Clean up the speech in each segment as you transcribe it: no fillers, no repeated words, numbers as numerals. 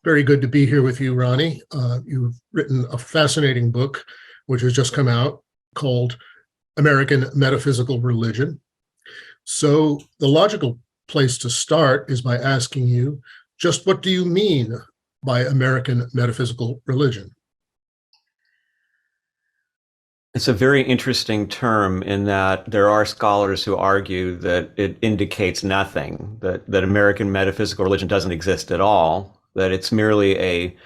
Very good to be here with you, Ronnie. You've written a fascinating book, which has just come out, called American Metaphysical Religion. So the logical place to start is by asking you, just what do you mean by American Metaphysical Religion? It's a very interesting term in that there are scholars who argue that it indicates nothing, that American metaphysical religion doesn't exist at all, that it's merely a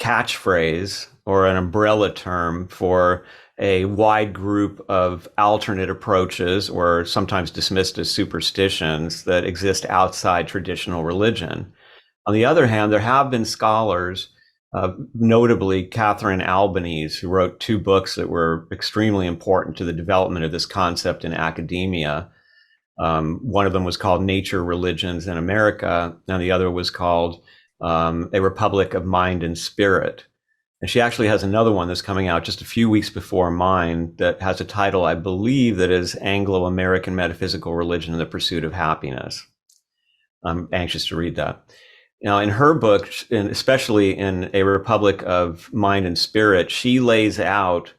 catchphrase or an umbrella term for a wide group of alternate approaches, or sometimes dismissed as superstitions, that exist outside traditional religion. On the other hand, there have been scholars, notably Catherine Albanese, who wrote two books that were extremely important to the development of this concept in academia. One of them was called Nature, Religions in America, and the other was called A Republic of Mind and Spirit. And she actually has another one that's coming out just a few weeks before mine that has a title, I believe, that is Anglo-American Metaphysical Religion and the Pursuit of Happiness. I'm anxious to read that. Now, in her book, and especially in A Republic of Mind and Spirit, she lays out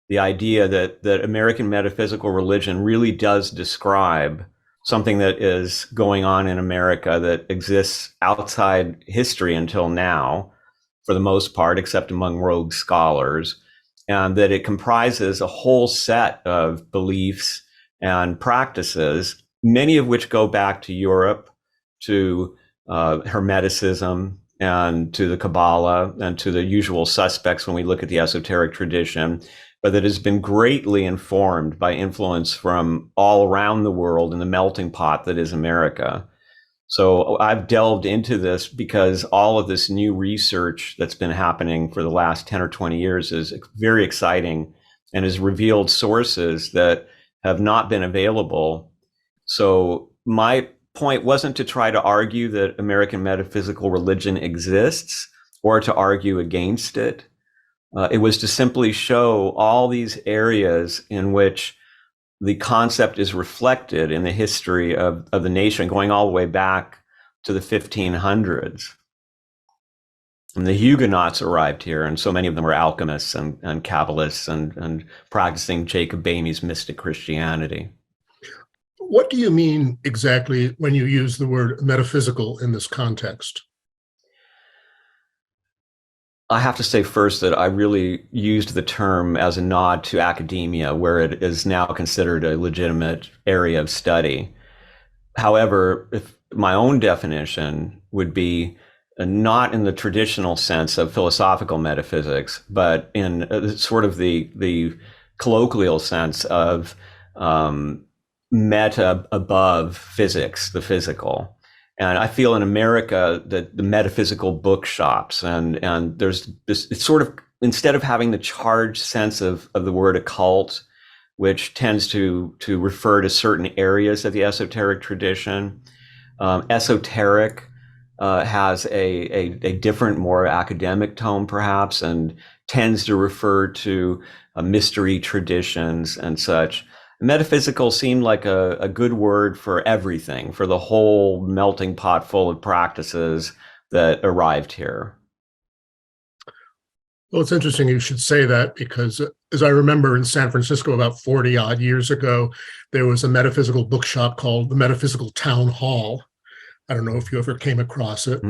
the idea that American metaphysical religion really does describe something that is going on in America that exists outside history until now, for the most part, except among rogue scholars, and that it comprises a whole set of beliefs and practices, many of which go back to Europe, to Hermeticism, and to the Kabbalah, and to the usual suspects when we look at the esoteric tradition, but that has been greatly informed by influence from all around the world in the melting pot that is America. So I've delved into this because all of this new research that's been happening for the last 10 or 20 years is very exciting and has revealed sources that have not been available. So my point wasn't to try to argue that American metaphysical religion exists or to argue against it. It was to simply show all these areas in which the concept is reflected in the history of the nation, going all the way back to the 1500s. And the Huguenots arrived here, and so many of them were alchemists and Kabbalists and practicing Jacob Boehme's mystic Christianity. What do you mean exactly when you use the word metaphysical in this context? I have to say first that I really used the term as a nod to academia, where it is now considered a legitimate area of study. However, if my own definition would be not in the traditional sense of philosophical metaphysics, but in sort of the colloquial sense of meta above physics, the physical. And I feel in America that the metaphysical bookshops and there's this, it's sort of, instead of having the charged sense of the word occult, which tends to refer to certain areas of the esoteric tradition, esoteric has a different, more academic tone perhaps, and tends to refer to mystery traditions and such. Metaphysical seemed like a good word for everything, for the whole melting pot full of practices that arrived here. Well, it's interesting you should say that, because as I remember in San Francisco about 40 odd years ago, there was a metaphysical bookshop called the Metaphysical Town Hall. I don't know if you ever came across it,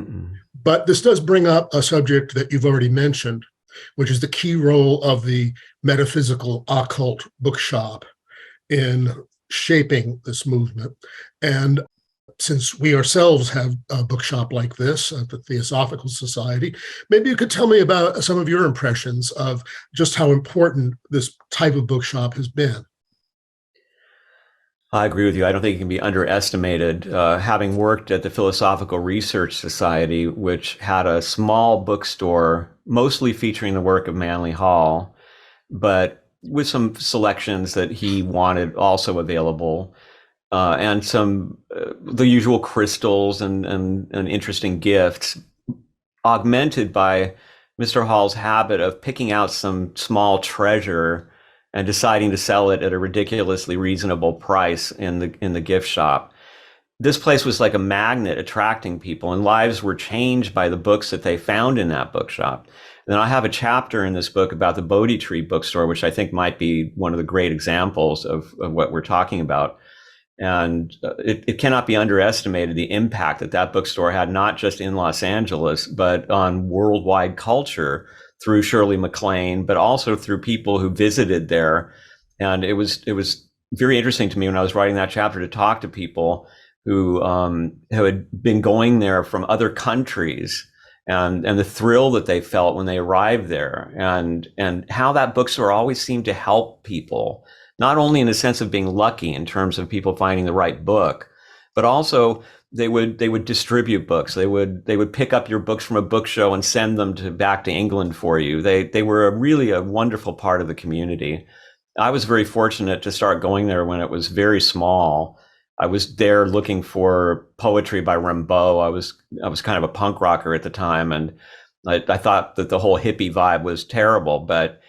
but this does bring up a subject that you've already mentioned, which is the key role of the metaphysical occult bookshop in shaping this movement. And since we ourselves have a bookshop like this at the Theosophical Society, maybe you could tell me about some of your impressions of just how important this type of bookshop has been. I agree with you. I don't think it can be underestimated. Having worked at the Philosophical Research Society, which had a small bookstore, mostly featuring the work of Manley Hall, but with some selections that he wanted also available, and some the usual crystals and interesting gifts, augmented by Mr. Hall's habit of picking out some small treasure and deciding to sell it at a ridiculously reasonable price in the gift shop. this place was like a magnet attracting people, and lives were changed by the books that they found in that bookshop. And then I have a chapter in this book about the Bodhi Tree bookstore, which I think might be one of the great examples of what we're talking about. And it cannot be underestimated the impact that that bookstore had, not just in Los Angeles, but on worldwide culture through Shirley MacLaine, but also through people who visited there. And it was very interesting to me when I was writing that chapter to talk to people who had been going there from other countries, and the thrill that they felt when they arrived there, and how that bookstore always seemed to help people, not only in the sense of being lucky in terms of people finding the right book, but also they would distribute books. They would pick up your books from a book show and send them back to England for you. They were really a wonderful part of the community. I was very fortunate to start going there when it was very small. I was there looking for poetry by Rimbaud. I was kind of a punk rocker at the time, and I thought that the whole hippie vibe was terrible, but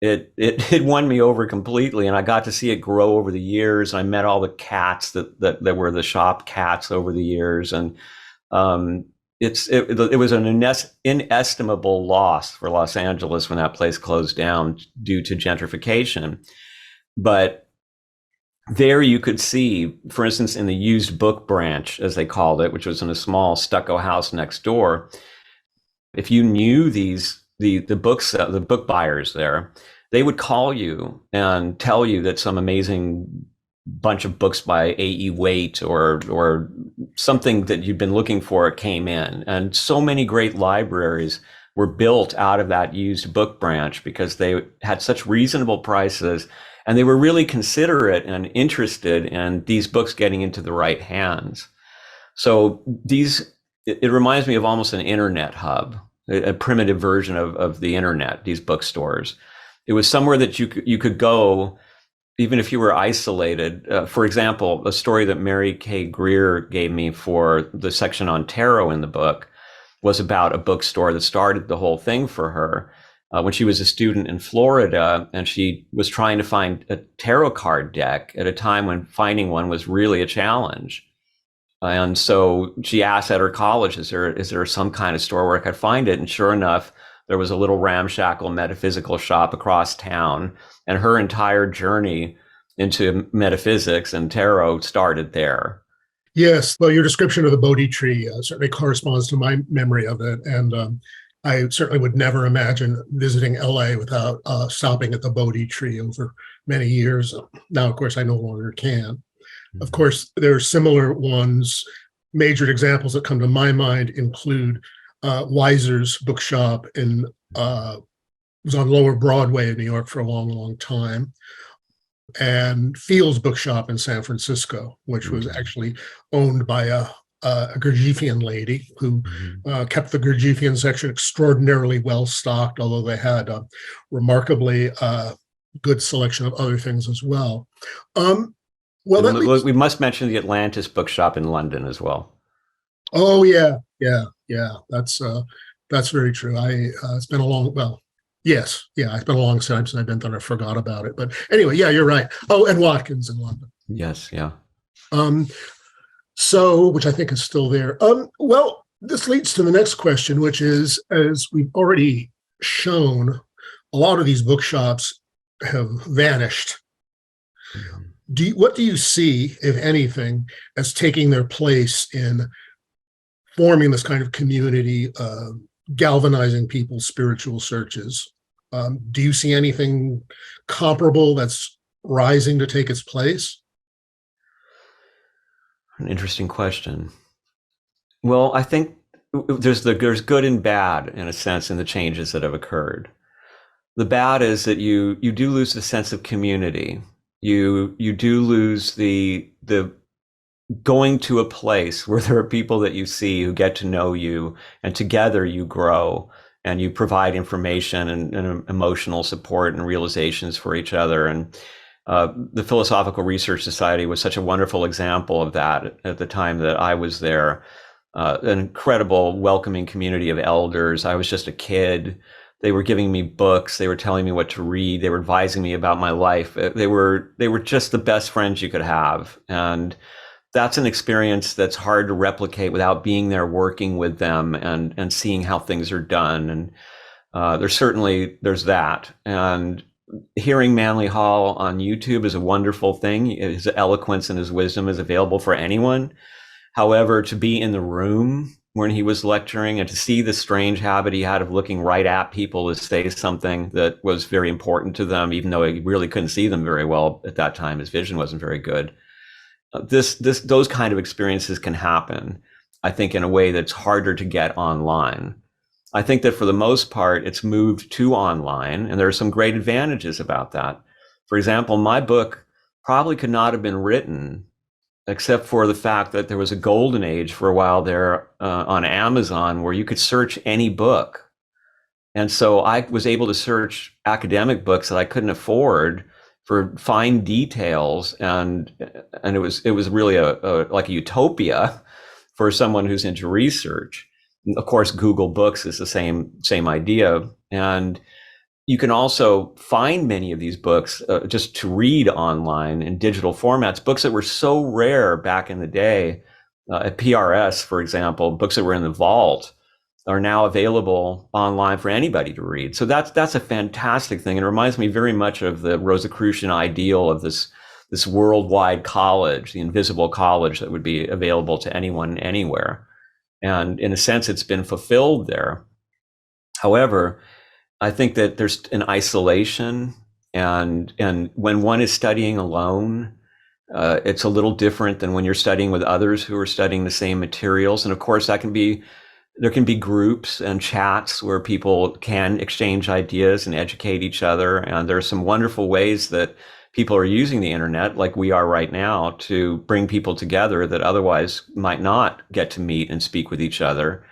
it won me over completely, and I got to see it grow over the years. I met all the cats that were the shop cats over the years, and it was an inestimable loss for Los Angeles when that place closed down due to gentrification. But there you could see, for instance, in the used book branch, as they called it, which was in a small stucco house next door, if you knew the book buyers there, they would call you and tell you that some amazing bunch of books by A.E. Waite or something that you'd been looking for came in. And so many great libraries were built out of that used book branch because they had such reasonable prices, and they were really considerate and interested in these books getting into the right hands. So it reminds me of almost an internet hub, a primitive version of the internet, these bookstores. It was somewhere that you could go, even if you were isolated. For example, a story that Mary K. Greer gave me for the section on tarot in the book was about a bookstore that started the whole thing for her. When she was a student in Florida, and she was trying to find a tarot card deck at a time when finding one was really a challenge. And so she asked at her college, is there some kind of store where I could find it? And sure enough, there was a little ramshackle metaphysical shop across town, and her entire journey into metaphysics and tarot started there. Yes, well, your description of the Bodhi tree certainly corresponds to my memory of it. And I certainly would never imagine visiting LA without stopping at the Bodhi tree over many years. Now, of course, I no longer can. Of course, there are similar ones. Major examples that come to my mind include Weiser's bookshop was on Lower Broadway in New York for a long, long time, and Field's bookshop in San Francisco, which was actually owned by a Gurdjieffian lady who kept the Gurdjieffian section extraordinarily well stocked, although they had a remarkably good selection of other things as well. We must mention the Atlantis bookshop in London as well. Oh yeah. That's very true. It's been a long it's been a long time since I've been there. I forgot about it, but anyway, yeah, you're right. Oh, and Watkins in London. Yes, yeah. So, which I think is still there. Well, this leads to the next question, which is, as we've already shown, a lot of these bookshops have vanished. What do you see, if anything, as taking their place in forming this kind of community, galvanizing people's spiritual searches? Do you see anything comparable that's rising to take its place? An interesting question. Well, I think there's good and bad, in a sense, in the changes that have occurred. The bad is that you do lose the sense of community. You do lose the going to a place where there are people that you see who get to know you, and together you grow and you provide information and emotional support and realizations for each other. And the Philosophical Research Society was such a wonderful example of that at the time that I was there. An incredible welcoming community of elders. I was just a kid. They were giving me books. They were telling me what to read. They were advising me about my life. They were just the best friends you could have. And that's an experience that's hard to replicate without being there, working with them, and seeing how things are done. And there's that. And hearing Manley Hall on YouTube is a wonderful thing. His eloquence and his wisdom is available for anyone. However, to be in the room when he was lecturing and to see the strange habit he had of looking right at people to say something that was very important to them, even though he really couldn't see them very well at that time, his vision wasn't very good. Those kind of experiences can happen, I think, in a way that's harder to get online. I think that for the most part, it's moved to online, and there are some great advantages about that. For example, my book probably could not have been written except for the fact that there was a golden age for a while there on Amazon where you could search any book. And so I was able to search academic books that I couldn't afford for fine details, and it was really like a utopia for someone who's into research. Of course, Google Books is the same idea, and you can also find many of these books just to read online in digital formats, books that were so rare back in the day. At PRS, for example, books that were in the vault are now available online for anybody to read. So that's a fantastic thing. It reminds me very much of the Rosicrucian ideal of this worldwide college, the invisible college that would be available to anyone anywhere. And in a sense, it's been fulfilled there. However, I think that there's an isolation, and when one is studying alone, it's a little different than when you're studying with others who are studying the same materials. And of course, there can be groups and chats where people can exchange ideas and educate each other. And there are some wonderful ways that people are using the internet, like we are right now, to bring people together that otherwise might not get to meet and speak with each other.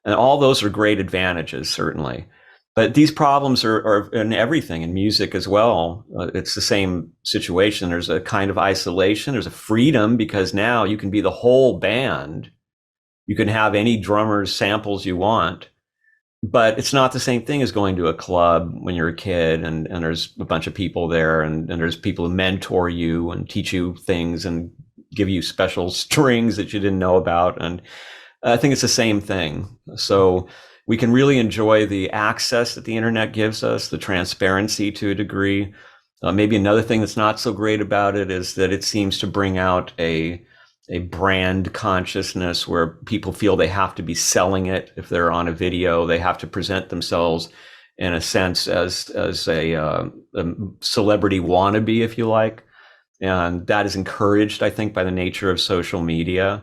And all those are great advantages, certainly. But these problems are in everything, in music as well. It's the same situation. There's a kind of isolation. There's a freedom because now you can be the whole band. You can have any drummer's samples you want, but it's not the same thing as going to a club when you're a kid and there's a bunch of people there and there's people who mentor you and teach you things and give you special strings that you didn't know about. And I think it's the same thing. So we can really enjoy the access that the internet gives us, the transparency to a degree. Maybe another thing that's not so great about it is that it seems to bring out a brand consciousness where people feel they have to be selling it. If they're on a video, they have to present themselves in a sense as a celebrity wannabe, if you like. And that is encouraged, I think, by the nature of social media.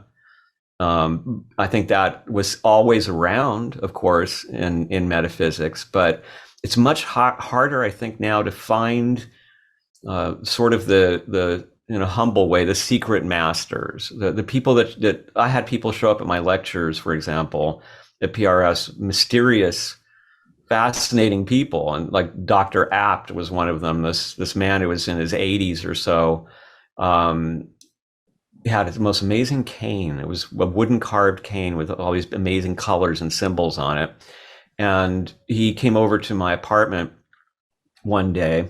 I think that was always around, of course, in metaphysics, but it's much harder, I think, now to find sort of the in a humble way, the secret masters, the people that I had people show up at my lectures, for example, at PRS, mysterious, fascinating people. And like Dr. Apt was one of them, this man who was in his 80s or so. He had the most amazing cane. It was a wooden carved cane with all these amazing colors and symbols on it. And he came over to my apartment one day.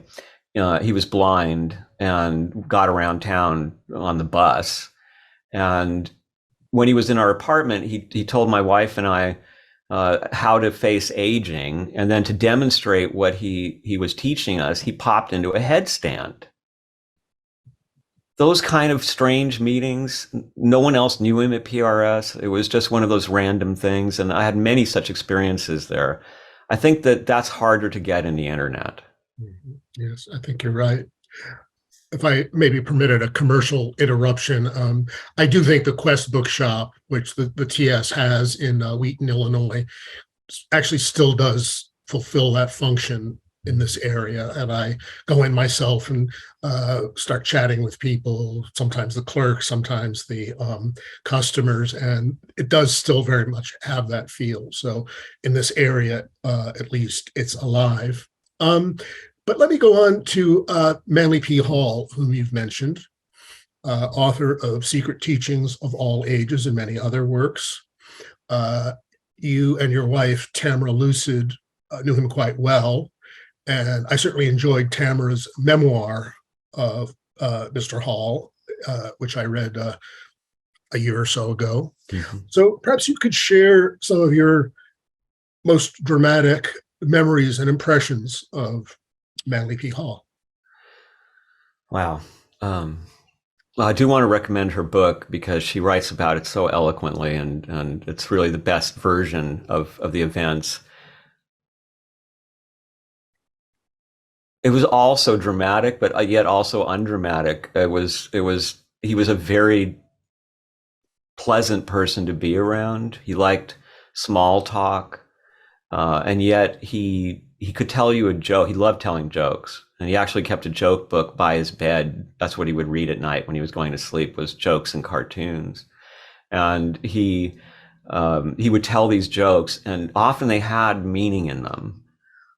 He was blind and got around town on the bus. And when he was in our apartment, he told my wife and I how to face aging. And then to demonstrate what he was teaching us, he popped into a headstand. Those kind of strange meetings, no one else knew him at PRS. It was just one of those random things. And I had many such experiences there. I think that that's harder to get in the internet. Mm-hmm. Yes, I think you're right. If I maybe permitted a commercial interruption, I do think the Quest Bookshop, which the TS has in Wheaton, Illinois, actually still does fulfill that function in this area. And I go in myself and start chatting with people, sometimes the clerks, sometimes the customers, and it does still very much have that feel. So in this area, at least, it's alive. But let me go on to Manley P. Hall, whom you've mentioned, author of Secret Teachings of All Ages and many other works. You and your wife, Tamra Lucid, knew him quite well. And I certainly enjoyed Tamra's memoir of Mr. Hall, which I read a year or so ago. Mm-hmm. So perhaps you could share some of your most dramatic memories and impressions of Manley P. Hall. Wow. Well, I do want to recommend her book because she writes about it so eloquently, and it's really the best version of the events. It was also dramatic, but yet also undramatic. He was a very pleasant person to be around. He liked small talk, and yet he could tell you a joke. He loved telling jokes, and he actually kept a joke book by his bed. That's what he would read at night when he was going to sleep, was jokes and cartoons. And he would tell these jokes, and often they had meaning in them.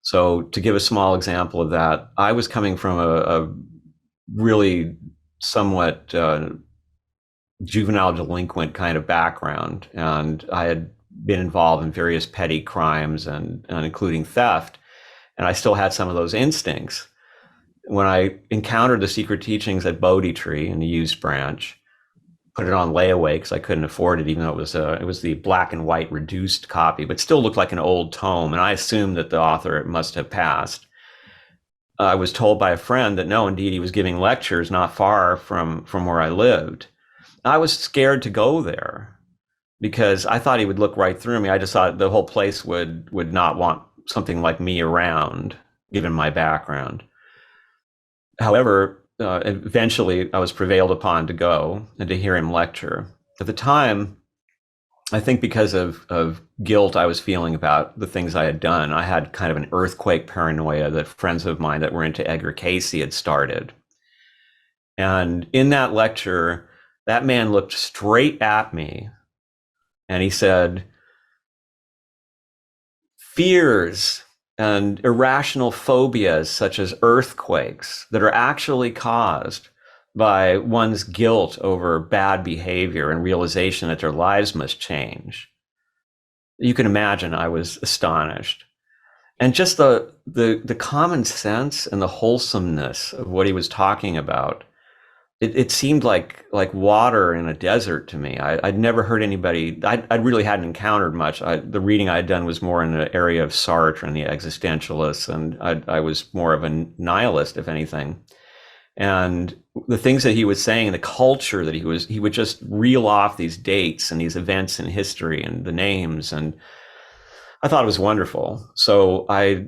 So to give a small example of that, I was coming from a really somewhat juvenile delinquent kind of background, and I had been involved in various petty crimes and including theft, and I still had some of those instincts. When I encountered the secret teachings at Bodhi Tree in the used branch, put it on layaway because I couldn't afford it, even though it was the black and white reduced copy, but still looked like an old tome, and I assumed that the author must have passed. I was told by a friend that no, indeed, he was giving lectures not far from where I lived. I was scared to go there because I thought he would look right through me. I just thought the whole place would not want something like me around, given my background. However, eventually I was prevailed upon to go and to hear him lecture. At the time, I think because of guilt I was feeling about the things I had done, I had kind of an earthquake paranoia that friends of mine that were into Edgar Cayce had started. And in that lecture, that man looked straight at me and he said, fears and irrational phobias such as earthquakes that are actually caused by one's guilt over bad behavior and realization that their lives must change. You can imagine I was astonished. And just the common sense and the wholesomeness of what he was talking about, it seemed like water in a desert to me. I'd never heard anybody, I really hadn't encountered much. The reading I had done was more in the area of Sartre and the existentialists, and I was more of a nihilist, if anything. And the things that he was saying, the culture that he would just reel off these dates and these events in history and the names, and I thought it was wonderful. So I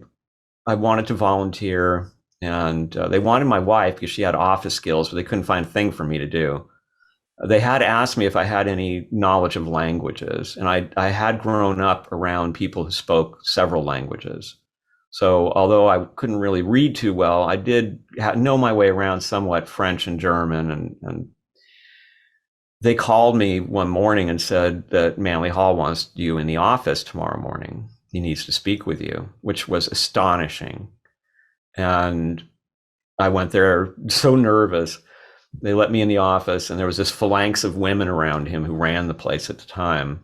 wanted to volunteer, and they wanted my wife because she had office skills, but they couldn't find a thing for me to do. They had asked me if I had any knowledge of languages, and I had grown up around people who spoke several languages. So although I couldn't really read too well, I did know my way around somewhat French and German, and they called me one morning and said that Manley Hall wants you in the office tomorrow morning. He needs to speak with you, which was astonishing. And I went there so nervous. They let me in the office, and there was this phalanx of women around him who ran the place at the time.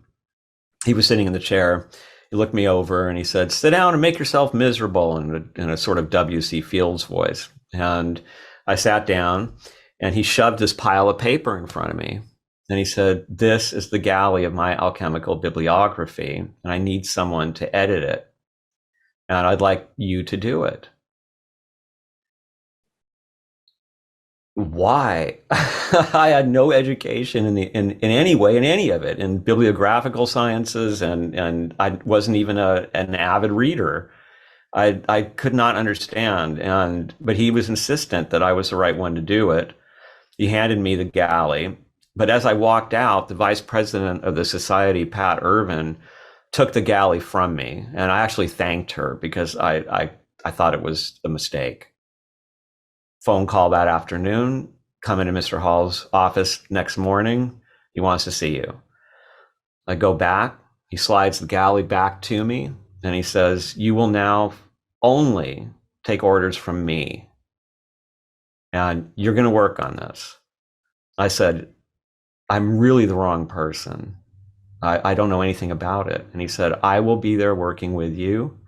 He was sitting in the chair. He looked me over and he said, sit down and make yourself miserable, in a sort of W.C. Fields voice. And I sat down, and he shoved this pile of paper in front of me. And he said, this is the galley of my alchemical bibliography, and I need someone to edit it. And I'd like you to do it. Why? I had no education in any way, in any of it, in bibliographical sciences, and I wasn't even an avid reader. I could not understand, but he was insistent that I was the right one to do it. He handed me the galley, but as I walked out, the vice president of the society, Pat Irvin, took the galley from me, and I actually thanked her because I thought it was a mistake. Phone call that afternoon, come into Mr. Hall's office next morning. He wants to see you. I go back. He slides the galley back to me, and he says, you will now only take orders from me, and you're going to work on this. I said, I'm really the wrong person. I don't know anything about it. And he said, I will be there working with you.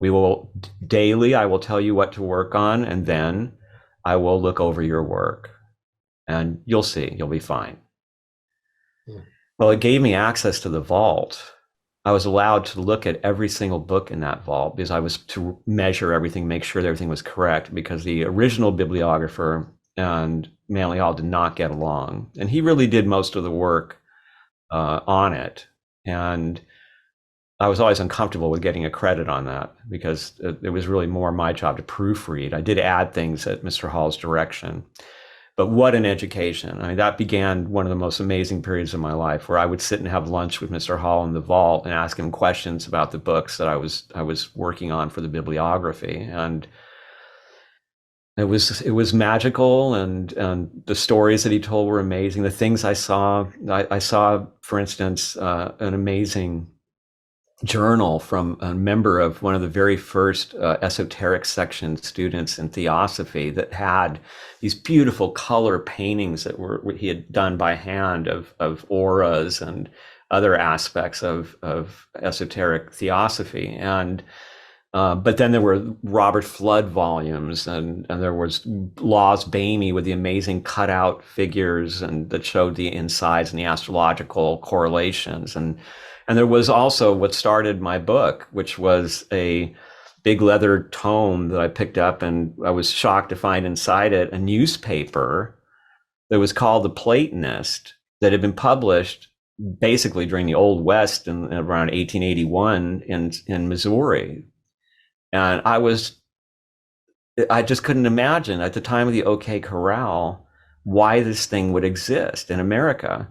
We will daily, I will tell you what to work on, and then I will look over your work, and you'll see, you'll be fine. Mm. Well, it gave me access to the vault. I was allowed to look at every single book in that vault because I was to measure everything, make sure that everything was correct, because the original bibliographer and Manley Hall did not get along. And he really did most of the work on it. And I was always uncomfortable with getting a credit on that because it was really more my job to proofread. I did add things at Mr. Hall's direction. But what an education. I mean, that began one of the most amazing periods of my life where I would sit and have lunch with Mr. Hall in the vault and ask him questions about the books that I was working on for the bibliography. And it was magical, and the stories that he told were amazing. The things I saw, for instance, an amazing journal from a member of one of the very first esoteric section students in Theosophy that had these beautiful color paintings that were he had done by hand of auras and other aspects of esoteric Theosophy. And but then there were Robert Flood volumes, and there was Laws Bamey with the amazing cutout figures and that showed the insides and the astrological correlations. And there was also what started my book, which was a big leather tome that I picked up, and I was shocked to find inside it a newspaper that was called The Platonist that had been published basically during the Old West in around 1881 in Missouri. And I just couldn't imagine at the time of the OK Corral why this thing would exist in America.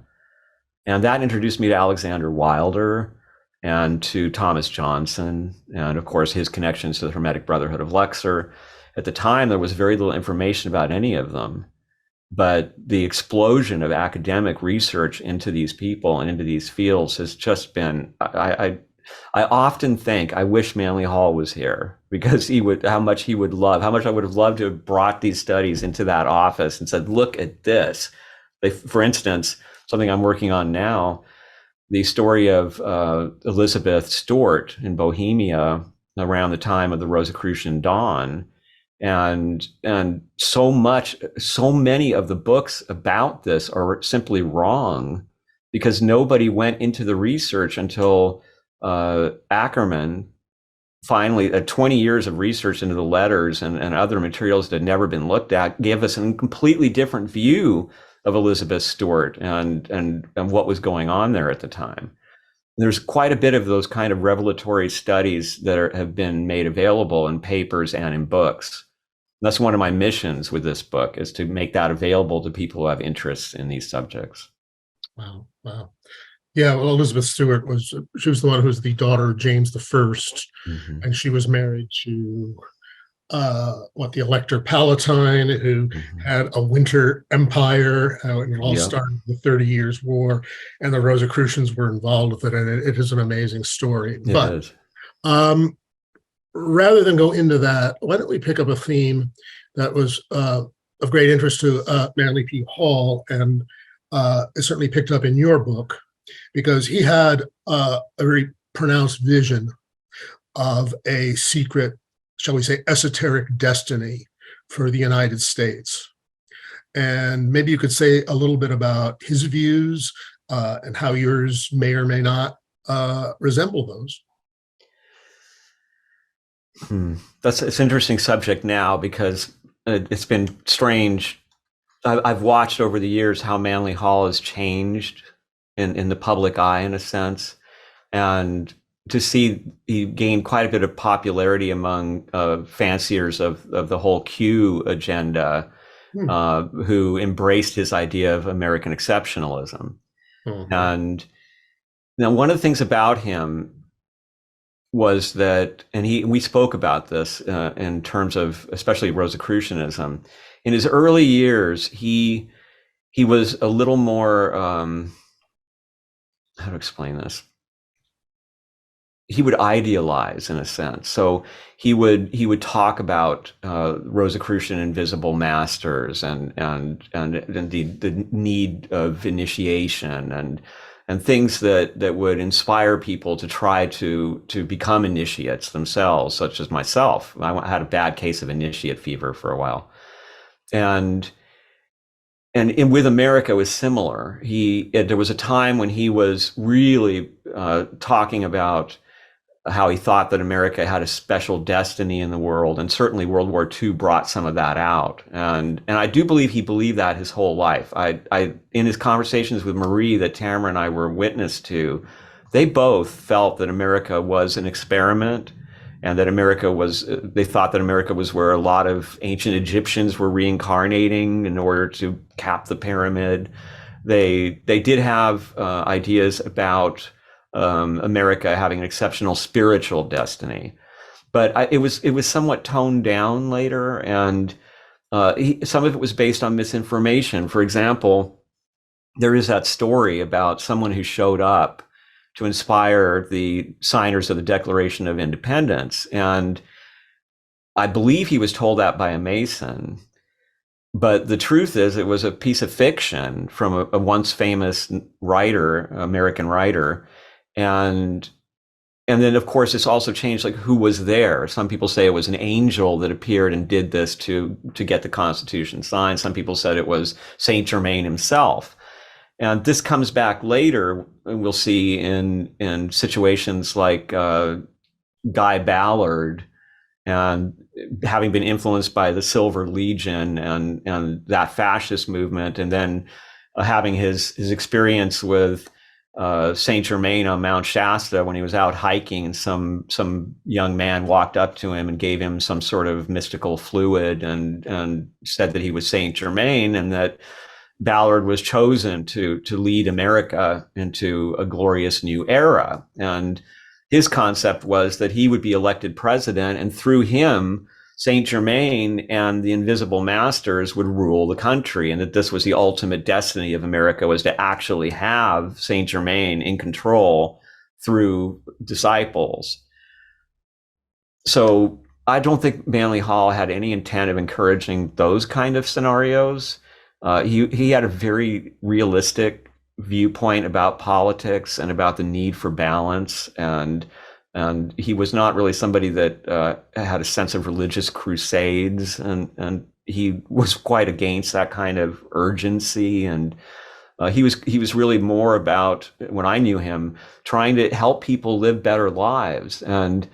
And that introduced me to Alexander Wilder and to Thomas Johnson, and of course his connections to the Hermetic Brotherhood of Luxor. At the time, there was very little information about any of them, but the explosion of academic research into these people and into these fields has just been, I often think I wish Manley Hall was here, because how much I would have loved to have brought these studies into that office and said, look at this. For instance, something I'm working on now, the story of Elizabeth Stuart in Bohemia around the time of the Rosicrucian Dawn. And so many of the books about this are simply wrong because nobody went into the research until Ackerman finally, 20 years of research into the letters and other materials that had never been looked at, gave us a completely different view of Elizabeth Stuart and what was going on there at the time. There's quite a bit of those kind of revelatory studies that have been made available in papers and in books. And that's one of my missions with this book, is to make that available to people who have interests in these subjects. Wow, wow. Yeah, well, Elizabeth Stuart she was the one who's the daughter of James the First, and she was married to the Elector Palatine, who had a winter empire, and it all started with the 30 Years' War, and the Rosicrucians were involved with it, and it is an amazing story. But rather than go into that, why don't we pick up a theme that was of great interest to Manley P. Hall, and is certainly picked up in your book, because he had a very pronounced vision of a secret, shall we say, esoteric destiny for the United States. And maybe you could say a little bit about his views and how yours may or may not resemble those. It's an interesting subject now, because it's been strange. I've watched over the years how Manley Hall has changed in the public eye, in a sense, and to see he gained quite a bit of popularity among fanciers of the whole Q agenda, who embraced his idea of American exceptionalism. And now, one of the things about him was that, and we spoke about this in terms of especially Rosicrucianism. In his early years, he was a little more, how to explain this? He would idealize, in a sense. So he would talk about Rosicrucian invisible masters and the need of initiation and things that would inspire people to try to become initiates themselves, such as myself. I had a bad case of initiate fever for a while, and with America it was similar. There was a time when he was really talking about how he thought that America had a special destiny in the world, and certainly World War II brought some of that out. And I do believe he believed that his whole life. I in his conversations with Marie that Tamra and I were witness to, they both felt that America was an experiment, and that they thought that America was where a lot of ancient Egyptians were reincarnating in order to cap the pyramid. They did have ideas about America having an exceptional spiritual destiny, but it was somewhat toned down later, and some of it was based on misinformation. For example, there is that story about someone who showed up to inspire the signers of the Declaration of Independence, and I believe he was told that by a Mason. But the truth is, it was a piece of fiction from a once famous writer, American writer. And then, of course, it's also changed, like, who was there. Some people say it was an angel that appeared and did this to get the Constitution signed. Some people said it was Saint Germain himself. And this comes back later, and we'll see in situations like Guy Ballard, and having been influenced by the Silver Legion and that fascist movement, and then having his experience with Saint Germain on Mount Shasta when he was out hiking, and some young man walked up to him and gave him some sort of mystical fluid and said that he was Saint Germain, and that Ballard was chosen to lead America into a glorious new era. And his concept was that he would be elected president, and through him, Saint Germain and the invisible masters would rule the country, and that this was the ultimate destiny of America, was to actually have Saint Germain in control through disciples. So I don't think Manly Hall had any intent of encouraging those kind of scenarios. He had a very realistic viewpoint about politics and about the need for balance, and he was not really somebody that had a sense of religious crusades, and he was quite against that kind of urgency, and he was really more about, when I knew him, trying to help people live better lives. And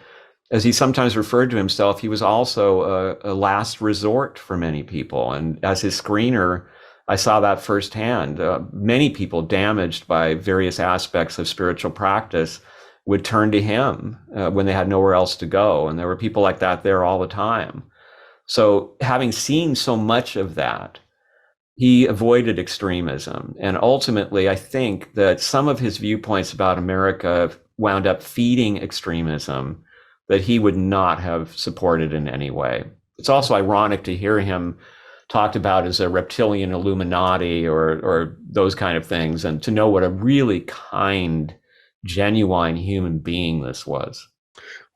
as he sometimes referred to himself, he was also a last resort for many people. And as his screener, I saw that firsthand. Many people damaged by various aspects of spiritual practice would turn to him when they had nowhere else to go. And there were people like that there all the time. So having seen so much of that, he avoided extremism. And ultimately, I think that some of his viewpoints about America wound up feeding extremism that he would not have supported in any way. It's also ironic to hear him talked about as a reptilian Illuminati or those kind of things, and to know what a really kind, genuine human being this was.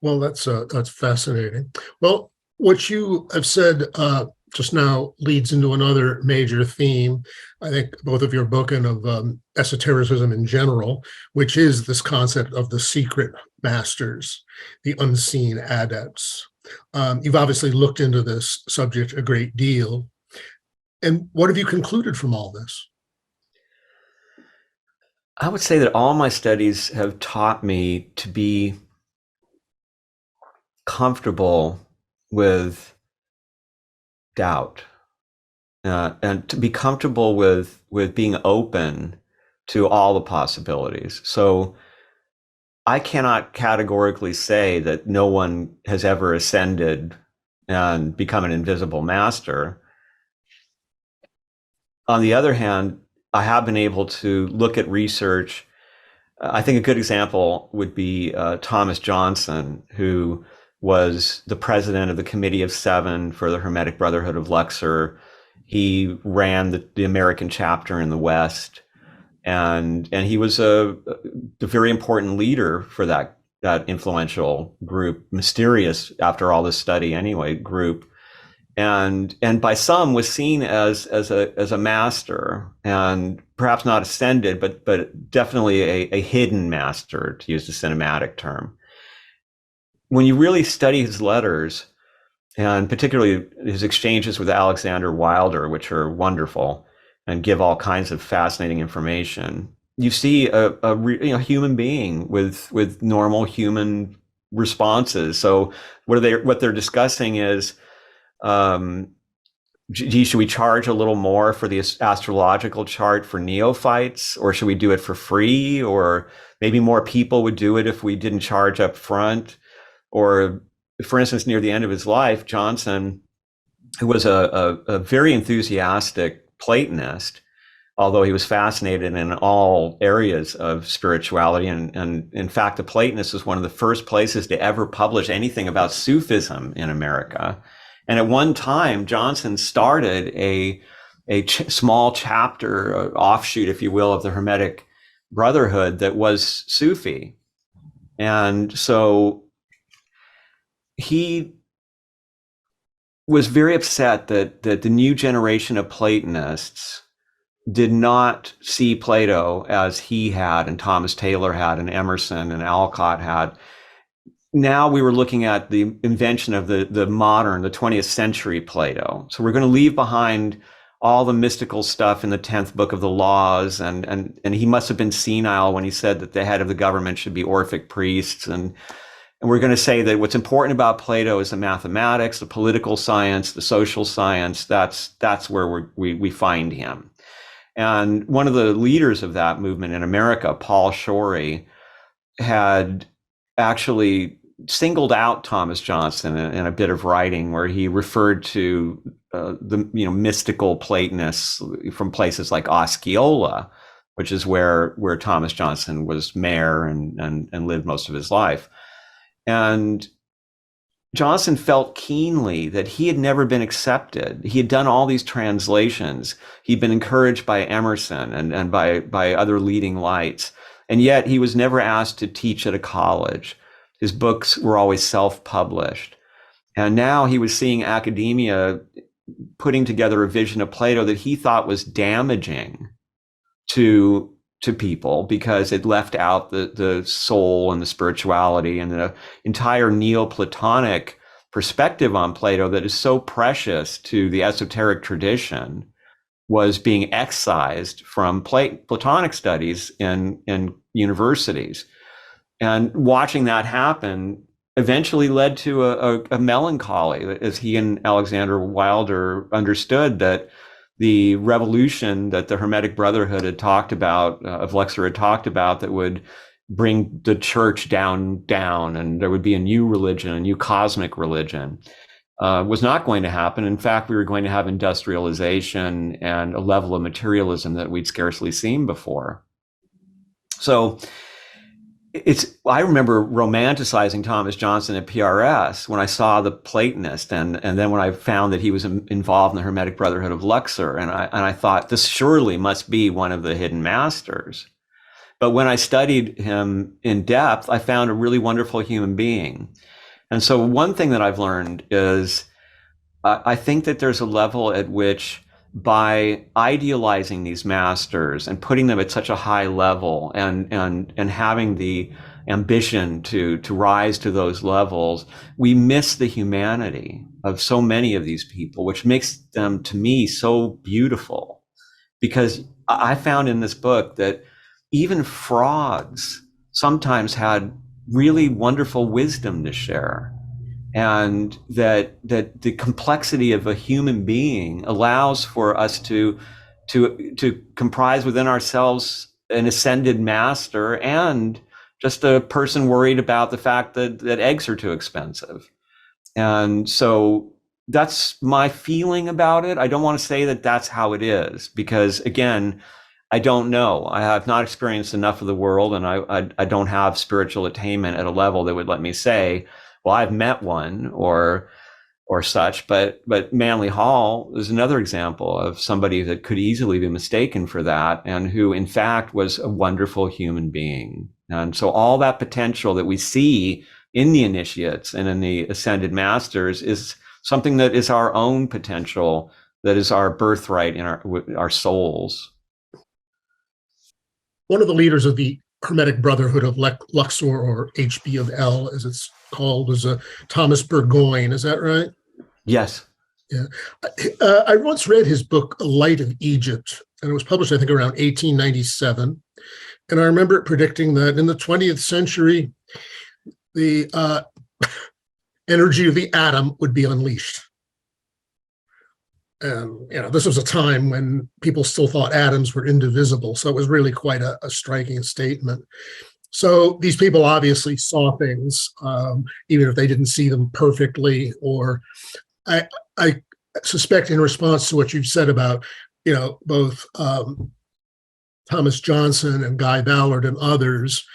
Well, that's fascinating. Well, what you have said just now leads into another major theme, I think, both of your book and of esotericism in general, which is this concept of the secret masters, the unseen adepts. You've obviously looked into this subject a great deal. And what have you concluded from all this? I would say that all my studies have taught me to be comfortable with doubt, and to be comfortable with being open to all the possibilities. So I cannot categorically say that no one has ever ascended and become an invisible master. On the other hand, I have been able to look at research. I think a good example would be Thomas Johnson, who was the president of the Committee of Seven for the Hermetic Brotherhood of Luxor. He ran the American chapter in the West, and he was a very important leader for that influential group, mysterious after all this study anyway, group. And by some was seen as a master, and perhaps not ascended, but definitely a hidden master, to use the cinematic term. When you really study his letters, and particularly his exchanges with Alexander Wilder, which are wonderful, and give all kinds of fascinating information. You see a human being with normal human responses. So what they're discussing is, gee, should we charge a little more for the astrological chart for neophytes, or should we do it for free? Or maybe more people would do it if we didn't charge up front. Or, for instance, near the end of his life, Johnson, who was a very enthusiastic Platonist, although he was fascinated in all areas of spirituality. And in fact, the Platonist was one of the first places to ever publish anything about Sufism in America. And at one time, Johnson started a small chapter, offshoot, if you will, of the Hermetic Brotherhood that was Sufi. And so he was very upset that the new generation of Platonists did not see Plato as he had, and Thomas Taylor had, and Emerson and Alcott had. Now we were looking at the invention of the modern, the 20th century Plato. So we're going to leave behind all the mystical stuff in the 10th book of the laws, and he must have been senile when he said that the head of the government should be Orphic priests, and we're going to say that what's important about Plato is the mathematics, the political science, the social science. That's where we find him. And one of the leaders of that movement in America, Paul Shorey, had actually singled out Thomas Johnson in a bit of writing where he referred to the mystical Platonists from places like Osceola, which is where Thomas Johnson was mayor and lived most of his life. And Johnson felt keenly that he had never been accepted. He had done all these translations. He'd been encouraged by Emerson and by other leading lights. And yet he was never asked to teach at a college. His books were always self-published. And now he was seeing academia putting together a vision of Plato that he thought was damaging to people because it left out the soul and the spirituality and the entire Neoplatonic perspective on Plato that is so precious to the esoteric tradition was being excised from Platonic studies in universities. And watching that happen eventually led to a melancholy, as he and Alexander Wilder understood that the revolution that the Hermetic Brotherhood had talked about, of Luxor had talked about, that would bring the church down, and there would be a new religion, a new cosmic religion, was not going to happen. In fact, we were going to have industrialization and a level of materialism that we'd scarcely seen before. So I remember romanticizing Thomas Johnson at PRS when I saw the Platonist, and then when I found that he was involved in the Hermetic Brotherhood of Luxor, and I thought, this surely must be one of the hidden masters. But when I studied him in depth, I found a really wonderful human being. And so one thing that I've learned is I think that there's a level at which, by idealizing these masters and putting them at such a high level and having the ambition to rise to those levels, we miss the humanity of so many of these people, which makes them, to me, so beautiful. Because I found in this book that even frogs sometimes had really wonderful wisdom to share. And that the complexity of a human being allows for us to comprise within ourselves an ascended master and just a person worried about the fact that eggs are too expensive. And so that's my feeling about it. I don't want to say that that's how it is, because again, I don't know. I have not experienced enough of the world, and I don't have spiritual attainment at a level that would let me say, well, I've met one or such, but Manley Hall is another example of somebody that could easily be mistaken for that, and who in fact was a wonderful human being. And so all that potential that we see in the initiates and in the ascended masters is something that is our own potential, that is our birthright in our souls. One of the leaders of the Hermetic Brotherhood of Luxor, or HB of L, as it's called, was Thomas Burgoyne. Is that right? Yes. Yeah. I once read his book, A Light of Egypt, and it was published, I think, around 1897. And I remember it predicting that in the 20th century, the energy of the atom would be unleashed. And this was a time when people still thought atoms were indivisible, so it was really quite a striking statement. So these people obviously saw things, even if they didn't see them perfectly. Or I suspect, in response to what you've said about both Thomas Johnson and Guy Ballard and others,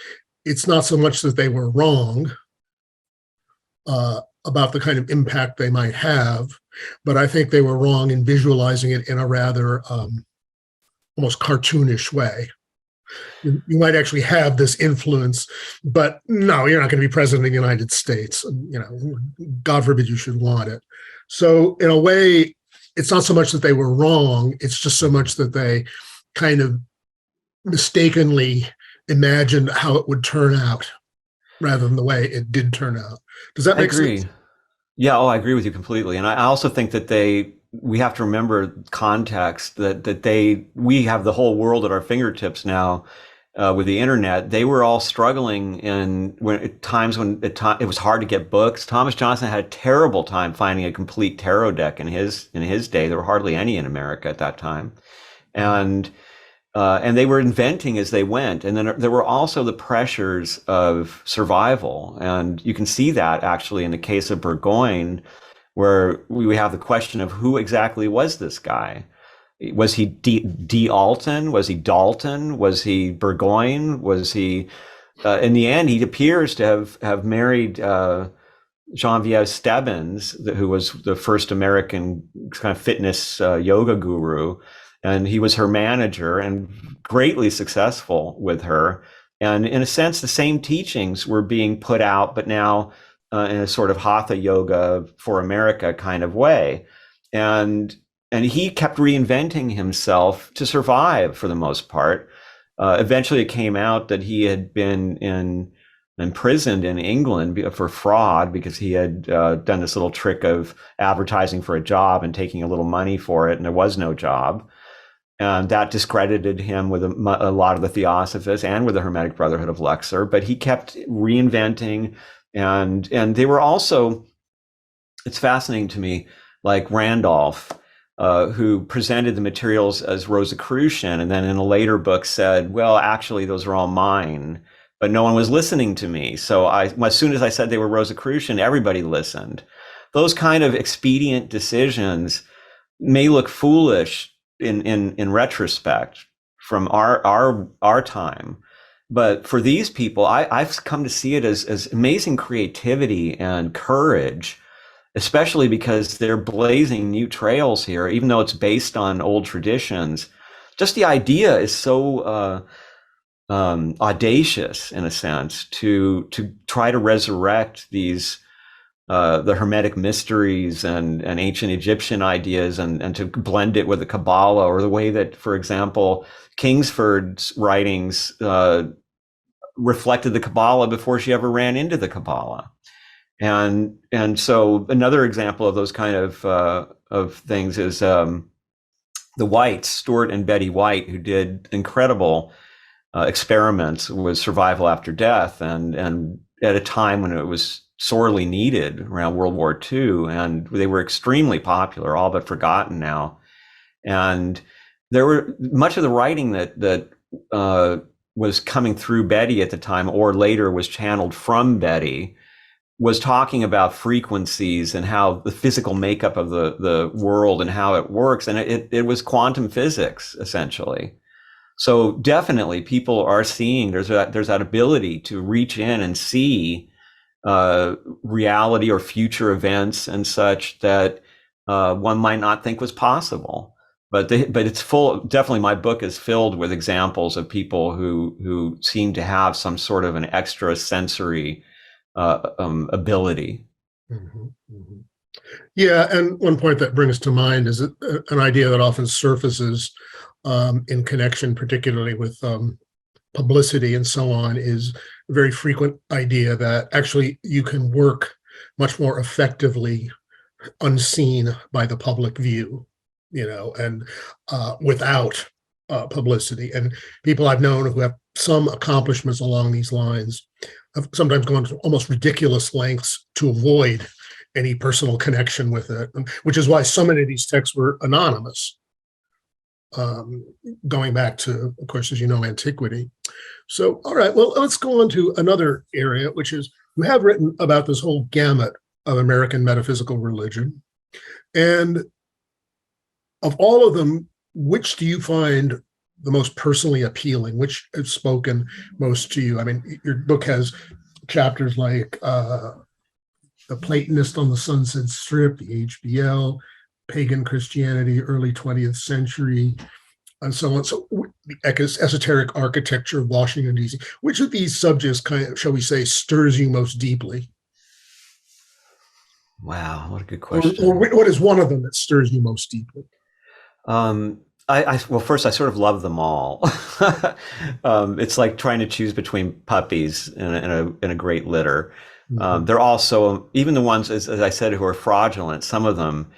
it's not so much that they were wrong about the kind of impact they might have, but I think they were wrong in visualizing it in a rather almost cartoonish way. You might actually have this influence, but no, you're not going to be president of the United States. God forbid you should want it. So in a way, it's not so much that they were wrong, it's just so much that they kind of mistakenly imagined how it would turn out rather than the way it did turn out. Does that make sense? Yeah, I agree with you completely. And I also think that we have to remember context, that we have the whole world at our fingertips now with the internet. They were all struggling at times when it was hard to get books. Thomas Johnson had a terrible time finding a complete tarot deck in his day. There were hardly any in America at that time. And they were inventing as they went. And then there were also the pressures of survival. And you can see that actually in the case of Burgoyne, where we have the question of who exactly was this guy? Was he D. Alton? Was he Dalton? Was he Burgoyne? Was he, in the end, he appears to have married Genevieve Stebbins, who was the first American kind of fitness yoga guru. And he was her manager and greatly successful with her. And in a sense, the same teachings were being put out, but now in a sort of hatha yoga for America kind of way. And he kept reinventing himself to survive for the most part. Eventually it came out that he had been imprisoned in England for fraud because he had done this little trick of advertising for a job and taking a little money for it, and there was no job. And that discredited him with a lot of the Theosophists and with the Hermetic Brotherhood of Luxor. But he kept reinventing, and they were also, it's fascinating to me, like Randolph, who presented the materials as Rosicrucian, and then in a later book said, well, actually, those are all mine. But no one was listening to me. So as soon as I said they were Rosicrucian, everybody listened. Those kind of expedient decisions may look foolish in retrospect from our time, but for these people, I've come to see it as amazing creativity and courage, especially because they're blazing new trails here, even though it's based on old traditions. Just the idea is so audacious, in a sense, to try to resurrect these the Hermetic mysteries and ancient Egyptian ideas and to blend it with the Kabbalah, or the way that, for example, Kingsford's writings reflected the Kabbalah before she ever ran into the Kabbalah. And so another example of those kind of things is the Whites, Stuart and Betty White, who did incredible experiments with survival after death, and at a time when it was sorely needed around World War II, and they were extremely popular, all but forgotten now. And there were much of the writing that was coming through Betty at the time, or later was channeled from Betty, was talking about frequencies and how the physical makeup of the world and how it works. And it was quantum physics, essentially. So definitely people are seeing there's that ability to reach in and see reality or future events and such that one might not think was possible. But it's full. Definitely, my book is filled with examples of people who seem to have some sort of an extra sensory ability. Mm-hmm, mm-hmm. Yeah, and one point that brings to mind is an idea that often surfaces in connection, particularly with publicity and so on, is a very frequent idea that actually you can work much more effectively unseen by the public view, and without publicity. And people I've known who have some accomplishments along these lines have sometimes gone to almost ridiculous lengths to avoid any personal connection with it, which is why so many of these texts were anonymous, going back to, of course, as you know, antiquity. So, all right, well, let's go on to another area, which is you have written about this whole gamut of American metaphysical religion. And of all of them, which do you find the most personally appealing? Which has spoken most to you? I mean, your book has chapters like The Platonist on the Sunset Strip, the HBL, Pagan Christianity, early 20th century, and so on. So the esoteric architecture of Washington, D.C. Which of these subjects kind of, shall we say, stirs you most deeply? Wow, what a good question. Or what is one of them that stirs you most deeply? Well, first, I sort of love them all. It's like trying to choose between puppies in a great litter. They're also, even the ones, as I said, who are fraudulent, some of them,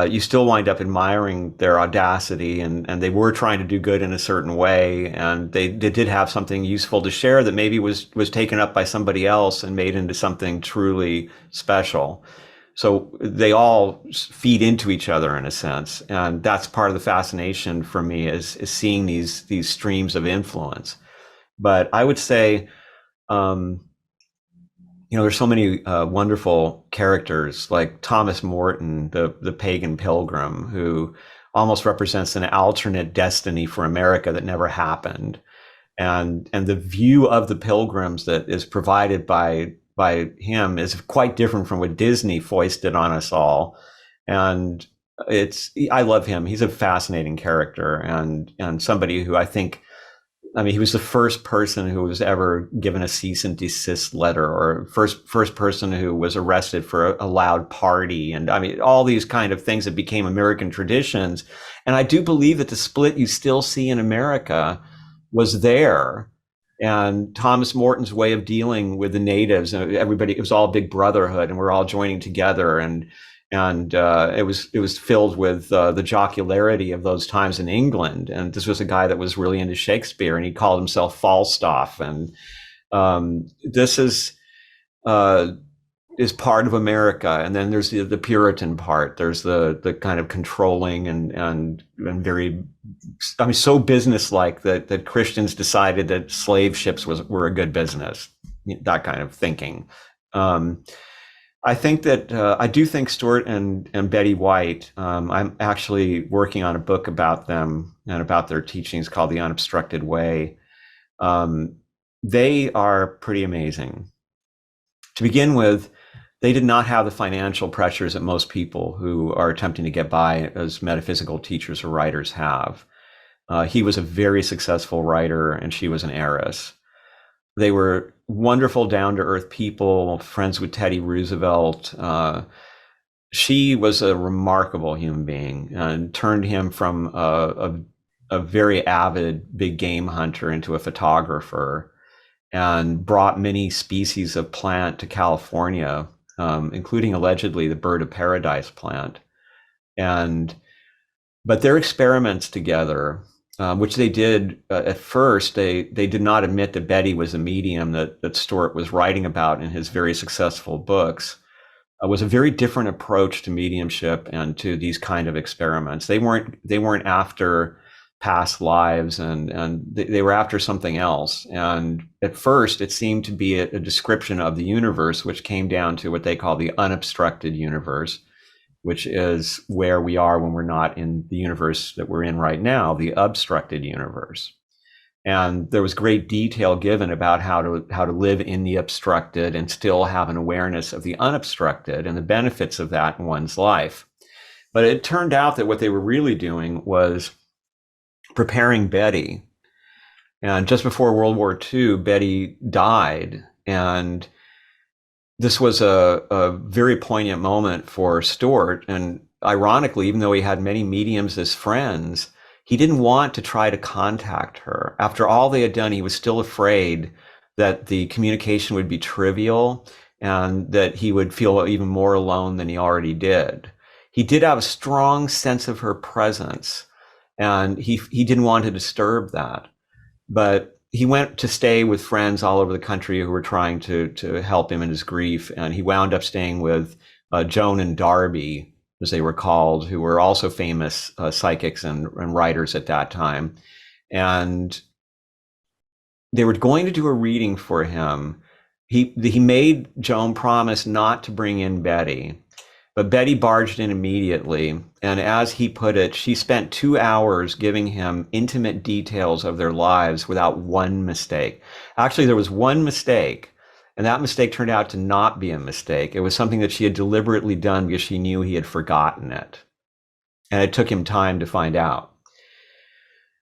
you still wind up admiring their audacity, and they were trying to do good in a certain way, and they did have something useful to share that maybe was taken up by somebody else and made into something truly special. So they all feed into each other in a sense, and that's part of the fascination for me is seeing these streams of influence. But I would say, there's so many wonderful characters like Thomas Morton, the pagan pilgrim, who almost represents an alternate destiny for America that never happened, and the view of the pilgrims that is provided by him is quite different from what Disney foisted on us all. And I love him. He's a fascinating character, and somebody who he was the first person who was ever given a cease and desist letter, or first person who was arrested for a loud party. And all these kind of things that became American traditions. And I do believe that the split you still see in America was there. And Thomas Morton's way of dealing with the natives, everybody, it was all big brotherhood, and we're all joining together. And it was filled with the jocularity of those times in England. And this was a guy that was really into Shakespeare, and he called himself Falstaff. And this is part of America. And then there's the Puritan part. There's the kind of controlling and very, so businesslike that Christians decided that slave ships were a good business. That kind of thinking. I think that I do think Stuart and Betty White. I'm actually working on a book about them and about their teachings called The Unobstructed Way. They are pretty amazing. To begin with, they did not have the financial pressures that most people who are attempting to get by as metaphysical teachers or writers have. He was a very successful writer, and she was an heiress. They were wonderful, down-to-earth people, friends with Teddy Roosevelt. She was a remarkable human being and turned him from a very avid big game hunter into a photographer, and brought many species of plant to California, including allegedly the bird of paradise plant. But their experiments together, which they did at first, they did not admit that Betty was a medium that Stuart was writing about in his very successful books, was a very different approach to mediumship and to these kind of experiments. They weren't after past lives, and they were after something else. And at first, it seemed to be a description of the universe, which came down to what they call the unobstructed universe, which is where we are when we're not in the universe that we're in right now, the obstructed universe. And there was great detail given about how to live in the obstructed and still have an awareness of the unobstructed and the benefits of that in one's life. But it turned out that what they were really doing was preparing Betty. And just before World War II, Betty died. And this was a very poignant moment for Stuart. And ironically, even though he had many mediums as friends, he didn't want to try to contact her. After all they had done, he was still afraid that the communication would be trivial and that he would feel even more alone than he already did. He did have a strong sense of her presence. and he didn't want to disturb that. But he went to stay with friends all over the country who were trying to help him in his grief, and he wound up staying with Joan and Darby, as they were called, who were also famous psychics and writers at that time. And they were going to do a reading for him. He made Joan promise not to bring in Betty, but Betty barged in immediately. And as he put it, she spent 2 hours giving him intimate details of their lives without one mistake. Actually, there was one mistake, and that mistake turned out to not be a mistake. It was something that she had deliberately done because she knew he had forgotten it. And it took him time to find out.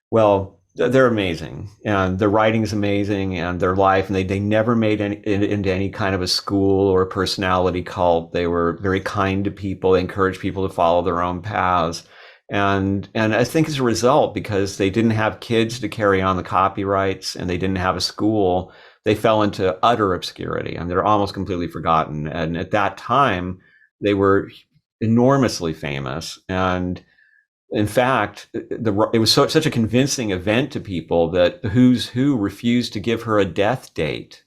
Well, they're amazing, and their writing's amazing, and their life, and they never made it into any kind of a school or a personality cult. They were very kind to people. They encouraged people to follow their own paths. And I think as a result, because they didn't have kids to carry on the copyrights and they didn't have a school, they fell into utter obscurity, and they're almost completely forgotten. And at that time, they were enormously famous. And in fact, it was such a convincing event to people that the Who's Who refused to give her a death date.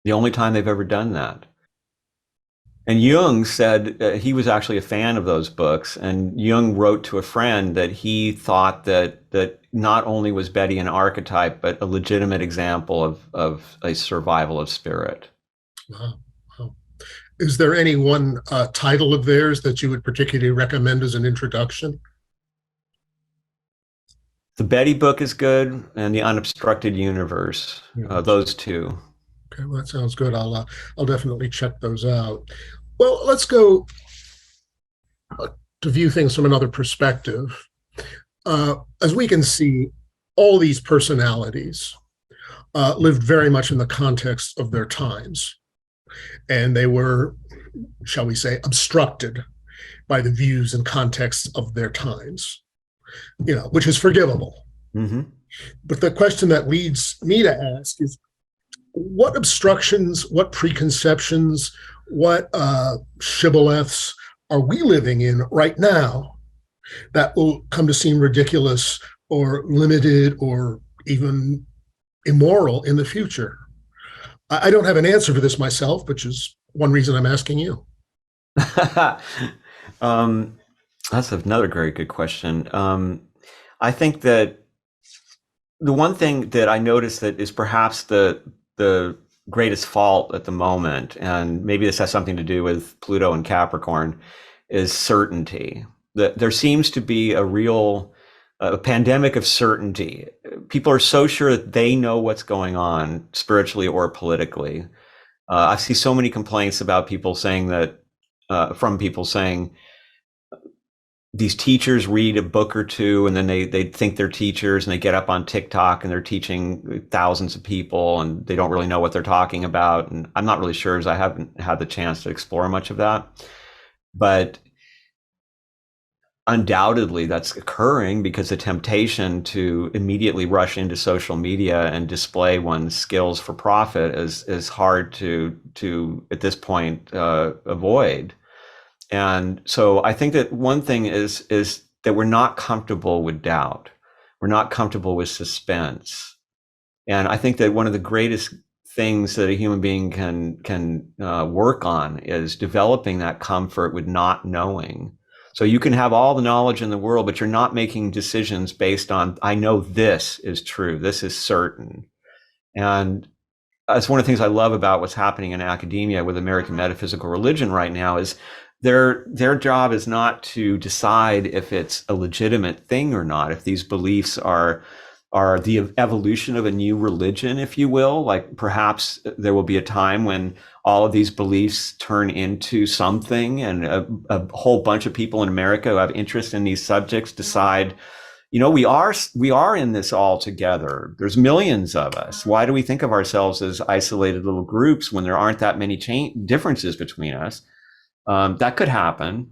The only time they've ever done that. And Jung said he was actually a fan of those books. And Jung wrote to a friend that he thought that not only was Betty an archetype, but a legitimate example of a survival of spirit. Wow. Is there any one title of theirs that you would particularly recommend as an introduction? The Betty book is good, and The Unobstructed Universe. Those two. Okay, well, that sounds good. I'll definitely check those out. Well, let's go to view things from another perspective. As we can see, all these personalities lived very much in the context of their times. And they were, shall we say, obstructed by the views and contexts of their times, which is forgivable. Mm-hmm. But the question that leads me to ask is, what obstructions, what preconceptions, what shibboleths are we living in right now that will come to seem ridiculous or limited or even immoral in the future? I don't have an answer for this myself, which is one reason I'm asking you. That's another very good question. I think that the one thing that I noticed that is perhaps the greatest fault at the moment, and maybe this has something to do with Pluto and Capricorn, is certainty. That there seems to be a real pandemic of certainty. People are so sure that they know what's going on spiritually or politically. I see so many complaints about people saying that, from people saying these teachers read a book or two and then they think they're teachers and they get up on TikTok and they're teaching thousands of people and they don't really know what they're talking about. And I'm not really sure, as I haven't had the chance to explore much of that. But undoubtedly that's occurring because the temptation to immediately rush into social media and display one's skills for profit is hard to at this point avoid. And so I think that one thing is that we're not comfortable with doubt. We're not comfortable with suspense. And I think that one of the greatest things that a human being can work on is developing that comfort with not knowing. So you can have all the knowledge in the world, but you're not making decisions based on, I know this is true, this is certain. And that's one of the things I love about what's happening in academia with American Metaphysical Religion right now is their job is not to decide if it's a legitimate thing or not, if these beliefs are the evolution of a new religion, if you will. Like perhaps there will be a time when all of these beliefs turn into something and a whole bunch of people in America who have interest in these subjects decide, we are in this all together. There's millions of us. Why do we think of ourselves as isolated little groups when there aren't that many differences between us? That could happen.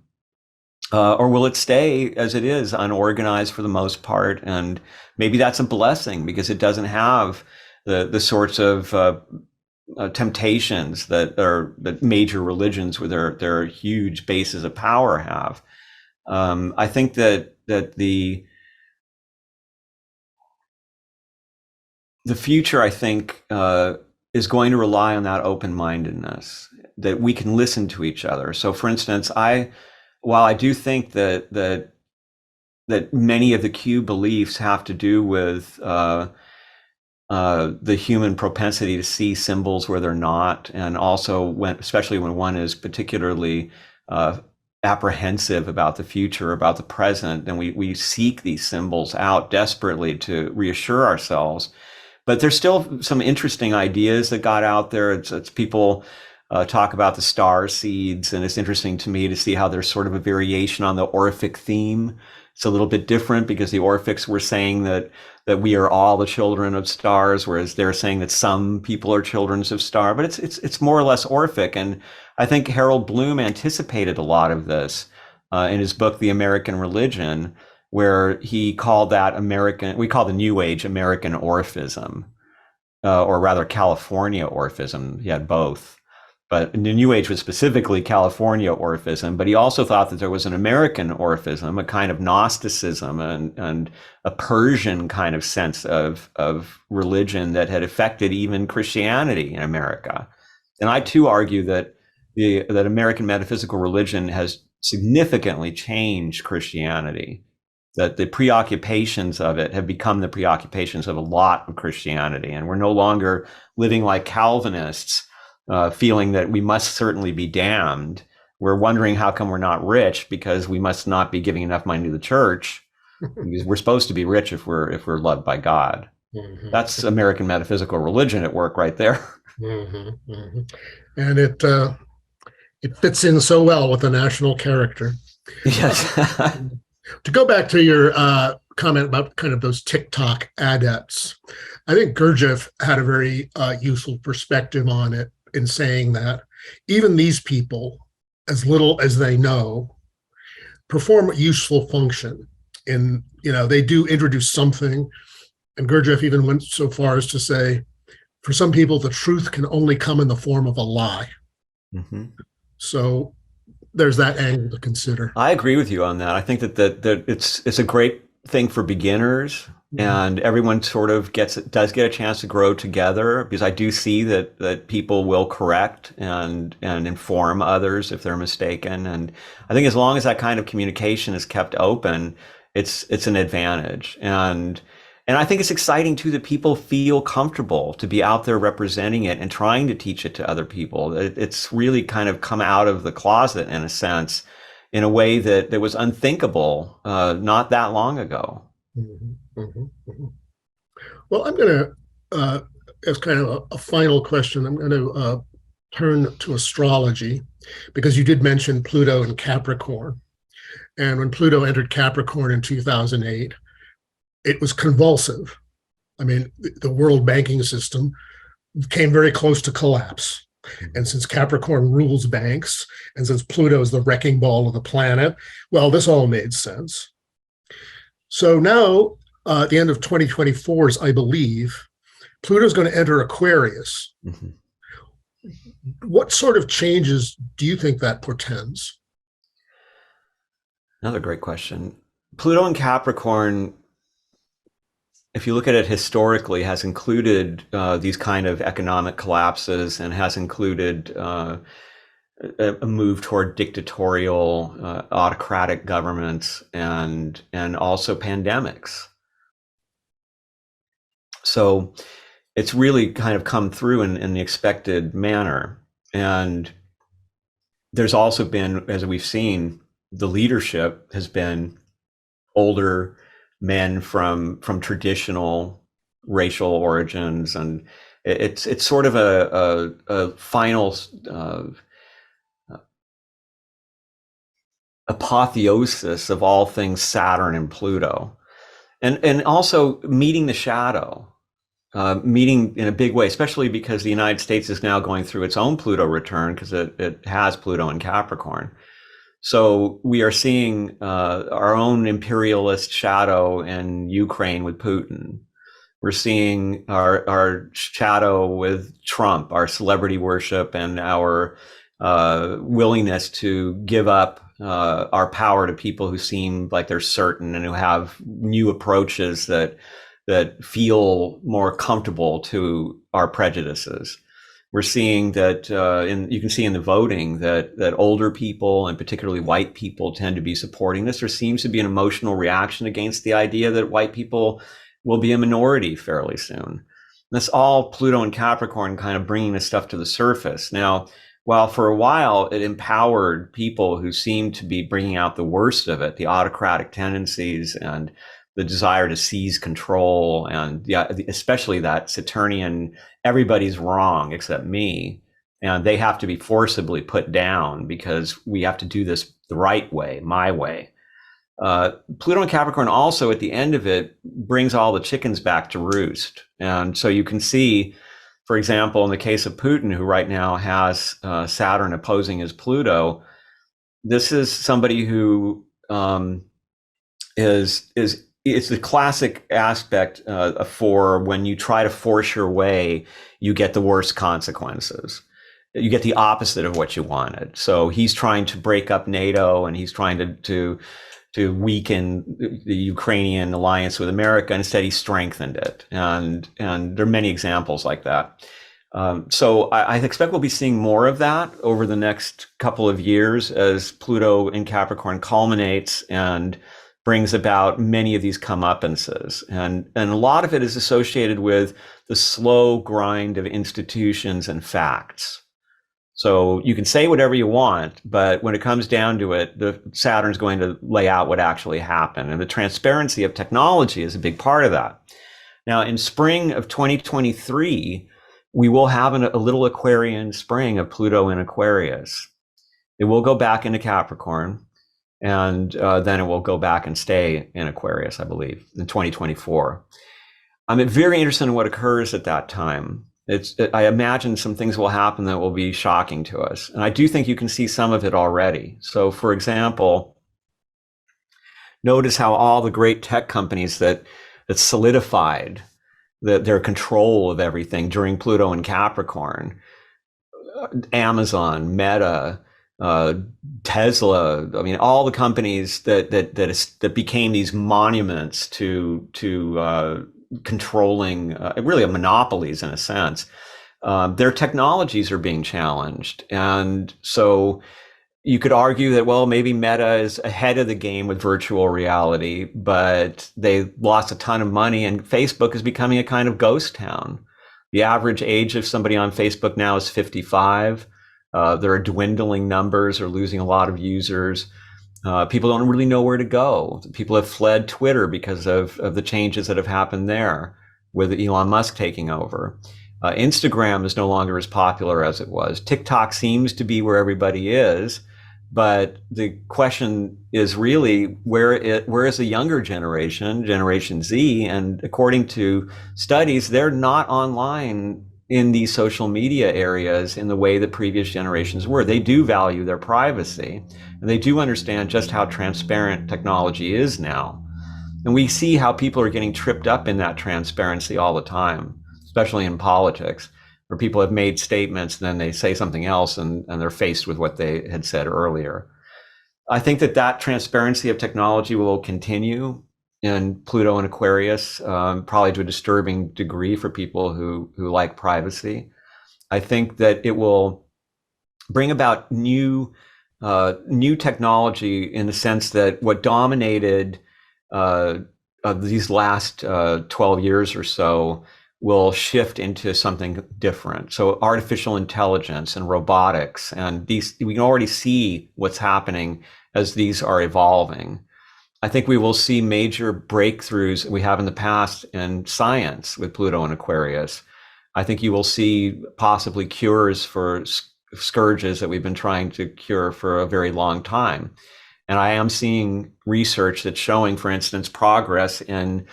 Or will it stay as it is, unorganized for the most part? And maybe that's a blessing because it doesn't have the sorts of temptations that major religions with their huge bases of power have. I think that the future, I think, is going to rely on that open-mindedness, that we can listen to each other. So, for instance, while I do think that many of the Q beliefs have to do with the human propensity to see symbols where they're not, and also especially when one is particularly apprehensive about the future, about the present, and we seek these symbols out desperately to reassure ourselves. But there's still some interesting ideas that got out there. It's people talk about the star seeds, and it's interesting to me to see how there's sort of a variation on the Orphic theme. It's a little bit different because the Orphics were saying that we are all the children of stars, whereas they're saying that some people are children of star. But it's more or less Orphic, and I think Harold Bloom anticipated a lot of this in his book, The American Religion, where he called that we call the New Age American Orphism, or rather California Orphism. He had both. But the New Age was specifically California Orphism, but he also thought that there was an American Orphism, a kind of Gnosticism and a Persian kind of sense of religion that had affected even Christianity in America. And I too argue that that American metaphysical religion has significantly changed Christianity, that the preoccupations of it have become the preoccupations of a lot of Christianity. And we're no longer living like Calvinists, feeling that we must certainly be damned. We're wondering how come we're not rich, because we must not be giving enough money to the church, because we're supposed to be rich if we're loved by God. Mm-hmm. That's American metaphysical religion at work right there. Mm-hmm. Mm-hmm. And it fits in so well with the national character. Yes. To go back to your comment about kind of those TikTok adepts, I think Gurdjieff had a very useful perspective on it in saying that even these people, as little as they know, perform a useful function. In, they do introduce something. And Gurdjieff even went so far as to say, for some people, the truth can only come in the form of a lie. Mm-hmm. So there's that angle to consider. I agree with you on that. I think that it's a great thing for beginners, and everyone sort of does get a chance to grow together, because I do see that people will correct and inform others if they're mistaken. And I think as long as that kind of communication is kept open, it's an advantage. And I think it's exciting too that people feel comfortable to be out there representing it and trying to teach it to other people. It's really kind of come out of the closet in a sense, in a way that was unthinkable not that long ago. Mm-hmm, mm-hmm, mm-hmm. Well, I'm going to, as kind of a final question, I'm going to turn to astrology, because you did mention Pluto and Capricorn. And when Pluto entered Capricorn in 2008, it was convulsive. I mean, the world banking system came very close to collapse. And since Capricorn rules banks, and since Pluto is the wrecking ball of the planet, well, this all made sense. So now, at the end of 2024, I believe, Pluto is going to enter Aquarius. Mm-hmm. What sort of changes do you think that portends? Another great question. Pluto in Capricorn, if you look at it historically, has included these kind of economic collapses, and has included a move toward dictatorial, autocratic governments, and also pandemics. So it's really kind of come through in the expected manner. And there's also been, as we've seen, the leadership has been older men from traditional racial origins, and it's sort of a final apotheosis of all things Saturn and Pluto, and also meeting the shadow, meeting in a big way, especially because the United States is now going through its own Pluto return, because it has Pluto in Capricorn. So we are seeing our own imperialist shadow in Ukraine with Putin. We're seeing our shadow with Trump, our celebrity worship, and our willingness to give up our power to people who seem like they're certain and who have new approaches that feel more comfortable to our prejudices. We're seeing that, you can see in the voting that older people and particularly white people tend to be supporting this. There seems to be an emotional reaction against the idea that white people will be a minority fairly soon. That's all Pluto and Capricorn kind of bringing this stuff to the surface. Now, while for a while it empowered people who seemed to be bringing out the worst of it, the autocratic tendencies and the desire to seize control, and especially that Saturnian, everybody's wrong except me, and they have to be forcibly put down because we have to do this the right way, my way. Pluto and Capricorn also at the end of it brings all the chickens back to roost. And so you can see, for example, in the case of Putin, who right now has Saturn opposing his Pluto, this is somebody who is it's the classic aspect for when you try to force your way, you get the worst consequences. You get the opposite of what you wanted. So he's trying to break up NATO, and he's trying to weaken the Ukrainian alliance with America. Instead, he strengthened it. And there are many examples like that. So I expect we'll be seeing more of that over the next couple of years as Pluto in Capricorn culminates and brings about many of these comeuppances. And a lot of it is associated with the slow grind of institutions and facts. So you can say whatever you want, but when it comes down to it, the Saturn's going to lay out what actually happened. And the transparency of technology is a big part of that. Now, in spring of 2023, we will have a little Aquarian spring of Pluto in Aquarius. It will go back into Capricorn, and then it will go back and stay in Aquarius, I believe, in 2024. I'm very interested in what occurs at that time. I imagine some things will happen that will be shocking to us. And I do think you can see some of it already. So, for example, notice how all the great tech companies that solidified their control of everything during Pluto and Capricorn, Amazon, Meta, Tesla, I mean, all the companies that became these monuments to controlling, really monopolies in a sense, their technologies are being challenged. And so you could argue that, well, maybe Meta is ahead of the game with virtual reality, but they lost a ton of money, and Facebook is becoming a kind of ghost town. The average age of somebody on Facebook now is 55. There are dwindling numbers, or losing a lot of users. People don't really know where to go. People have fled Twitter because of the changes that have happened there with Elon Musk taking over. Instagram is no longer as popular as it was. TikTok seems to be where everybody is, but the question is really where is the younger generation, Generation Z? And according to studies, they're not online in these social media areas in the way that previous generations were. They do value their privacy, and they do understand just how transparent technology is now. And we see how people are getting tripped up in that transparency all the time, especially in politics, where people have made statements and then they say something else, and they're faced with what they had said earlier. I think that transparency of technology will continue in Pluto and Aquarius, probably to a disturbing degree for people who like privacy. I think that it will bring about new technology in the sense that what dominated these last 12 years or so will shift into something different. So artificial intelligence and robotics, and we can already see what's happening as these are evolving. I think we will see major breakthroughs we have in the past in science with Pluto and Aquarius. I think you will see possibly cures for scourges that we've been trying to cure for a very long time. And I am seeing research that's showing, for instance, progress in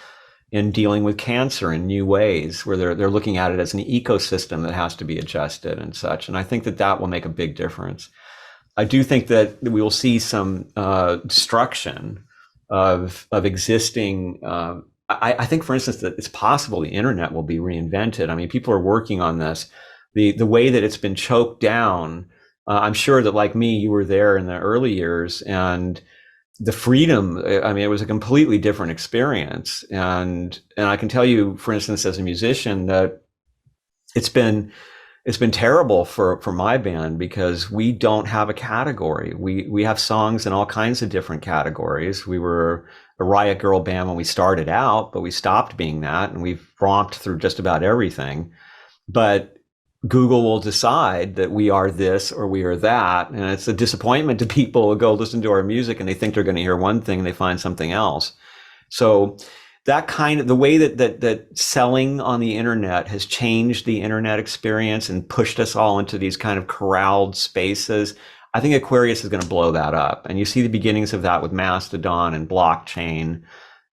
dealing with cancer in new ways, where they're looking at it as an ecosystem that has to be adjusted and such. And I think that will make a big difference. I do think that we will see some destruction of existing. I think, for instance, that it's possible the internet will be reinvented. I mean, people are working on this. The way that it's been choked down I'm sure that, like me, you were there in the early years, and the freedom, I mean, it was a completely different experience. And I can tell you, for instance, as a musician, that it's been it's been terrible for my band because we don't have a category. We have songs in all kinds of different categories. We were a Riot Girl band when we started out, but we stopped being that, and we've romped through just about everything. But Google will decide that we are this or we are that, and it's a disappointment to people who go listen to our music and they think they're going to hear one thing and they find something else. So that kind of the way that selling on the internet has changed the internet experience and pushed us all into these kind of corralled spaces. I think Aquarius is going to blow that up. And you see the beginnings of that with Mastodon and blockchain.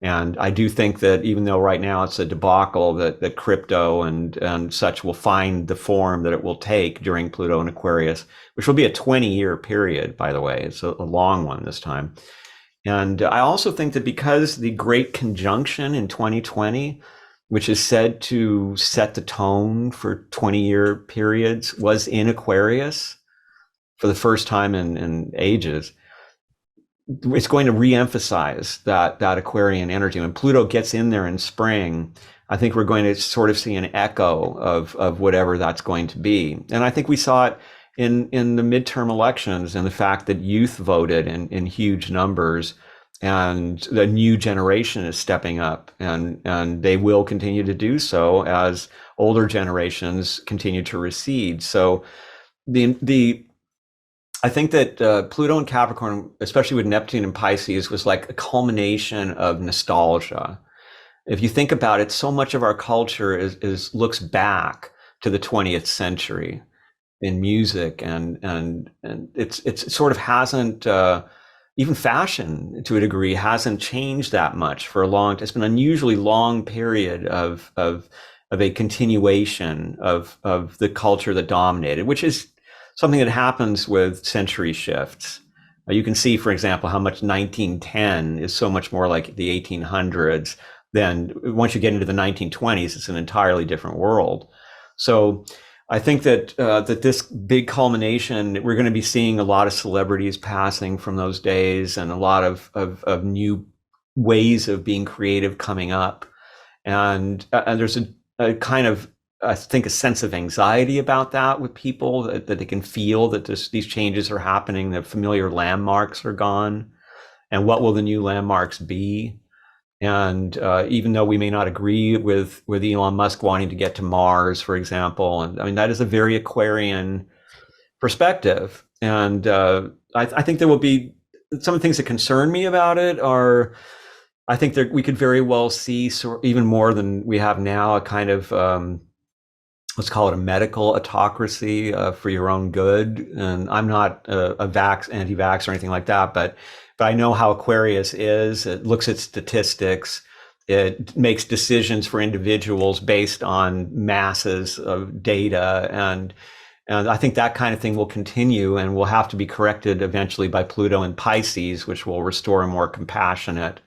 And I do think that even though right now it's a debacle, that crypto and such will find the form that it will take during Pluto and Aquarius, which will be a 20-year period, by the way. It's a long one this time. And I also think that because the Great Conjunction in 2020, which is said to set the tone for 20-year periods, was in Aquarius for the first time in ages, it's going to reemphasize that Aquarian energy. When Pluto gets in there in spring, I think we're going to sort of see an echo of whatever that's going to be. And I think we saw it in the midterm elections and the fact that youth voted in huge numbers, and the new generation is stepping up, and they will continue to do so as older generations continue to recede. So I think that Pluto and Capricorn, especially with Neptune and Pisces, was like a culmination of nostalgia. If you think about it, so much of our culture is looks back to the 20th century in music, and it sort of hasn't even fashion to a degree hasn't changed that much for a long. It's been an unusually long period of a continuation of the culture that dominated, which is something that happens with century shifts. You can see, for example, how much 1910 is so much more like the 1800s. Then once you get into the 1920s, it's an entirely different world. So I think that that this big culmination, we're going to be seeing a lot of celebrities passing from those days, and a lot of new ways of being creative coming up. And there's a kind of, I think, a sense of anxiety about that with people, that they can feel that these changes are happening, that familiar landmarks are gone. And what will the new landmarks be? And even though we may not agree with Elon Musk wanting to get to Mars, for example, and I mean, that is a very Aquarian perspective. And I think there will be some of the things that concern me about it are, I think that we could very well see, even more than we have now, a kind of let's call it a medical autocracy for your own good. And I'm not a anti-vax or anything like that, but I know how Aquarius is. It looks at statistics. It makes decisions for individuals based on masses of data. And I think that kind of thing will continue, and will have to be corrected eventually by Pluto and Pisces, which will restore a more compassionate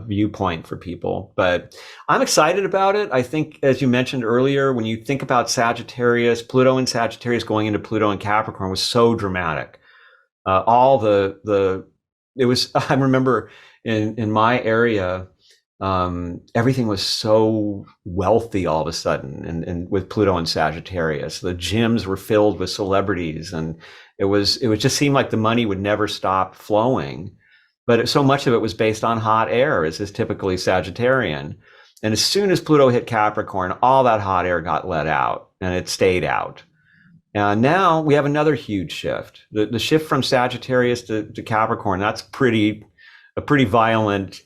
viewpoint for people. But I'm excited about it. I think, as you mentioned earlier, when you think about Sagittarius, Pluto and Sagittarius going into Pluto and Capricorn was so dramatic. It was, I remember in my area, everything was so wealthy all of a sudden, and with Pluto and Sagittarius, the gyms were filled with celebrities, and it would just seem like the money would never stop flowing. But so much of it was based on hot air, as is typically Sagittarian. And as soon as Pluto hit Capricorn, all that hot air got let out, and it stayed out. And now we have another huge shift. The shift from Sagittarius to Capricorn, that's a pretty violent.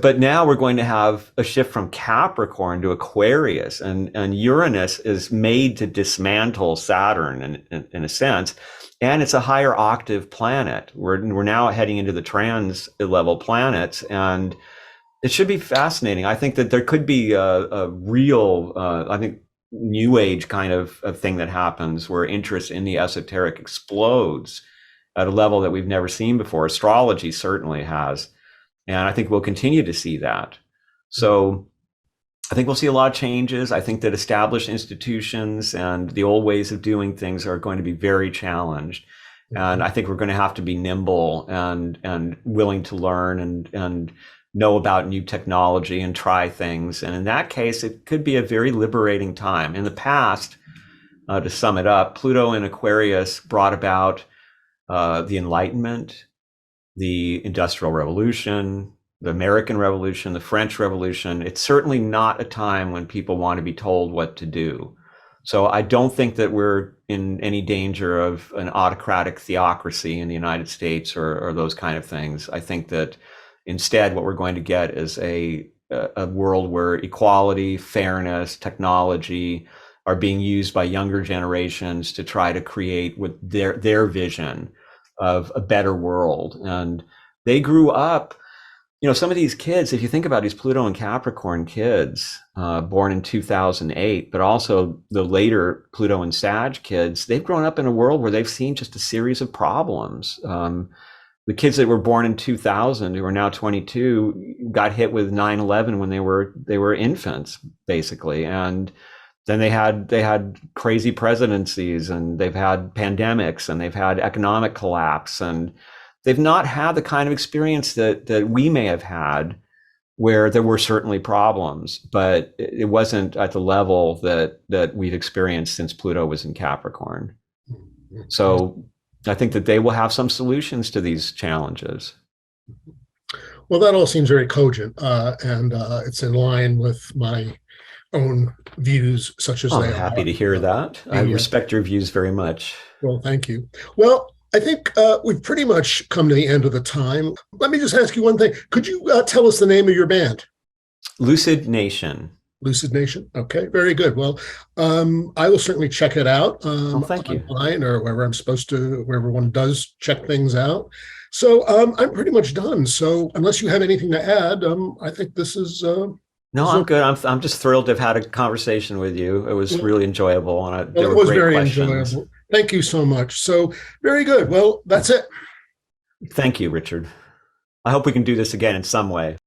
But now we're going to have a shift from Capricorn to Aquarius, and Uranus is made to dismantle Saturn in a sense. And it's a higher octave planet. We're now heading into the trans level planets, and it should be fascinating. I think that there could be a real, I think, new age kind of thing that happens, where interest in the esoteric explodes at a level that we've never seen before. Astrology certainly has, and I think we'll continue to see that. So I think we'll see a lot of changes. I think that established institutions and the old ways of doing things are going to be very challenged. And I think we're going to have to be nimble and willing to learn and know about new technology and try things. And in that case, it could be a very liberating time. In the past, to sum it up, Pluto in Aquarius brought about the Enlightenment, the Industrial Revolution, the American Revolution, the French Revolution. It's certainly not a time when people want to be told what to do. So I don't think that we're in any danger of an autocratic theocracy in the United States or those kind of things. I think that instead what we're going to get is a world where equality, fairness, technology are being used by younger generations to try to create with their vision of a better world. And they grew up, some of these kids, if you think about these Pluto and Capricorn kids born in 2008, but also the later Pluto and Sag kids, they've grown up in a world where they've seen just a series of problems. The kids that were born in 2000, who are now 22, got hit with 9/11 when they were infants, basically. And then they had crazy presidencies, and they've had pandemics, and they've had economic collapse, and they've not had the kind of experience that we may have had, where there were certainly problems, but it wasn't at the level that we've experienced since Pluto was in Capricorn. So I think that they will have some solutions to these challenges. Well, that all seems very cogent, and it's in line with my own views, such as they are. I'm happy to hear that. I respect your views very much. Well, thank you. Well, I think we've pretty much come to the end of the time. Let me just ask you one thing. Could you tell us the name of your band? Lucid Nation. Lucid Nation. Okay, very good. Well, I will certainly check it out thank you. Online or wherever I'm supposed to, wherever one does check things out. So I'm pretty much done. So unless you have anything to add, I think this is... No, I'm good. I'm just thrilled to have had a conversation with you. It was really enjoyable, and it was very enjoyable. Thank you so much. So very good. Well, that's it. Thank you, Richard. I hope we can do this again in some way.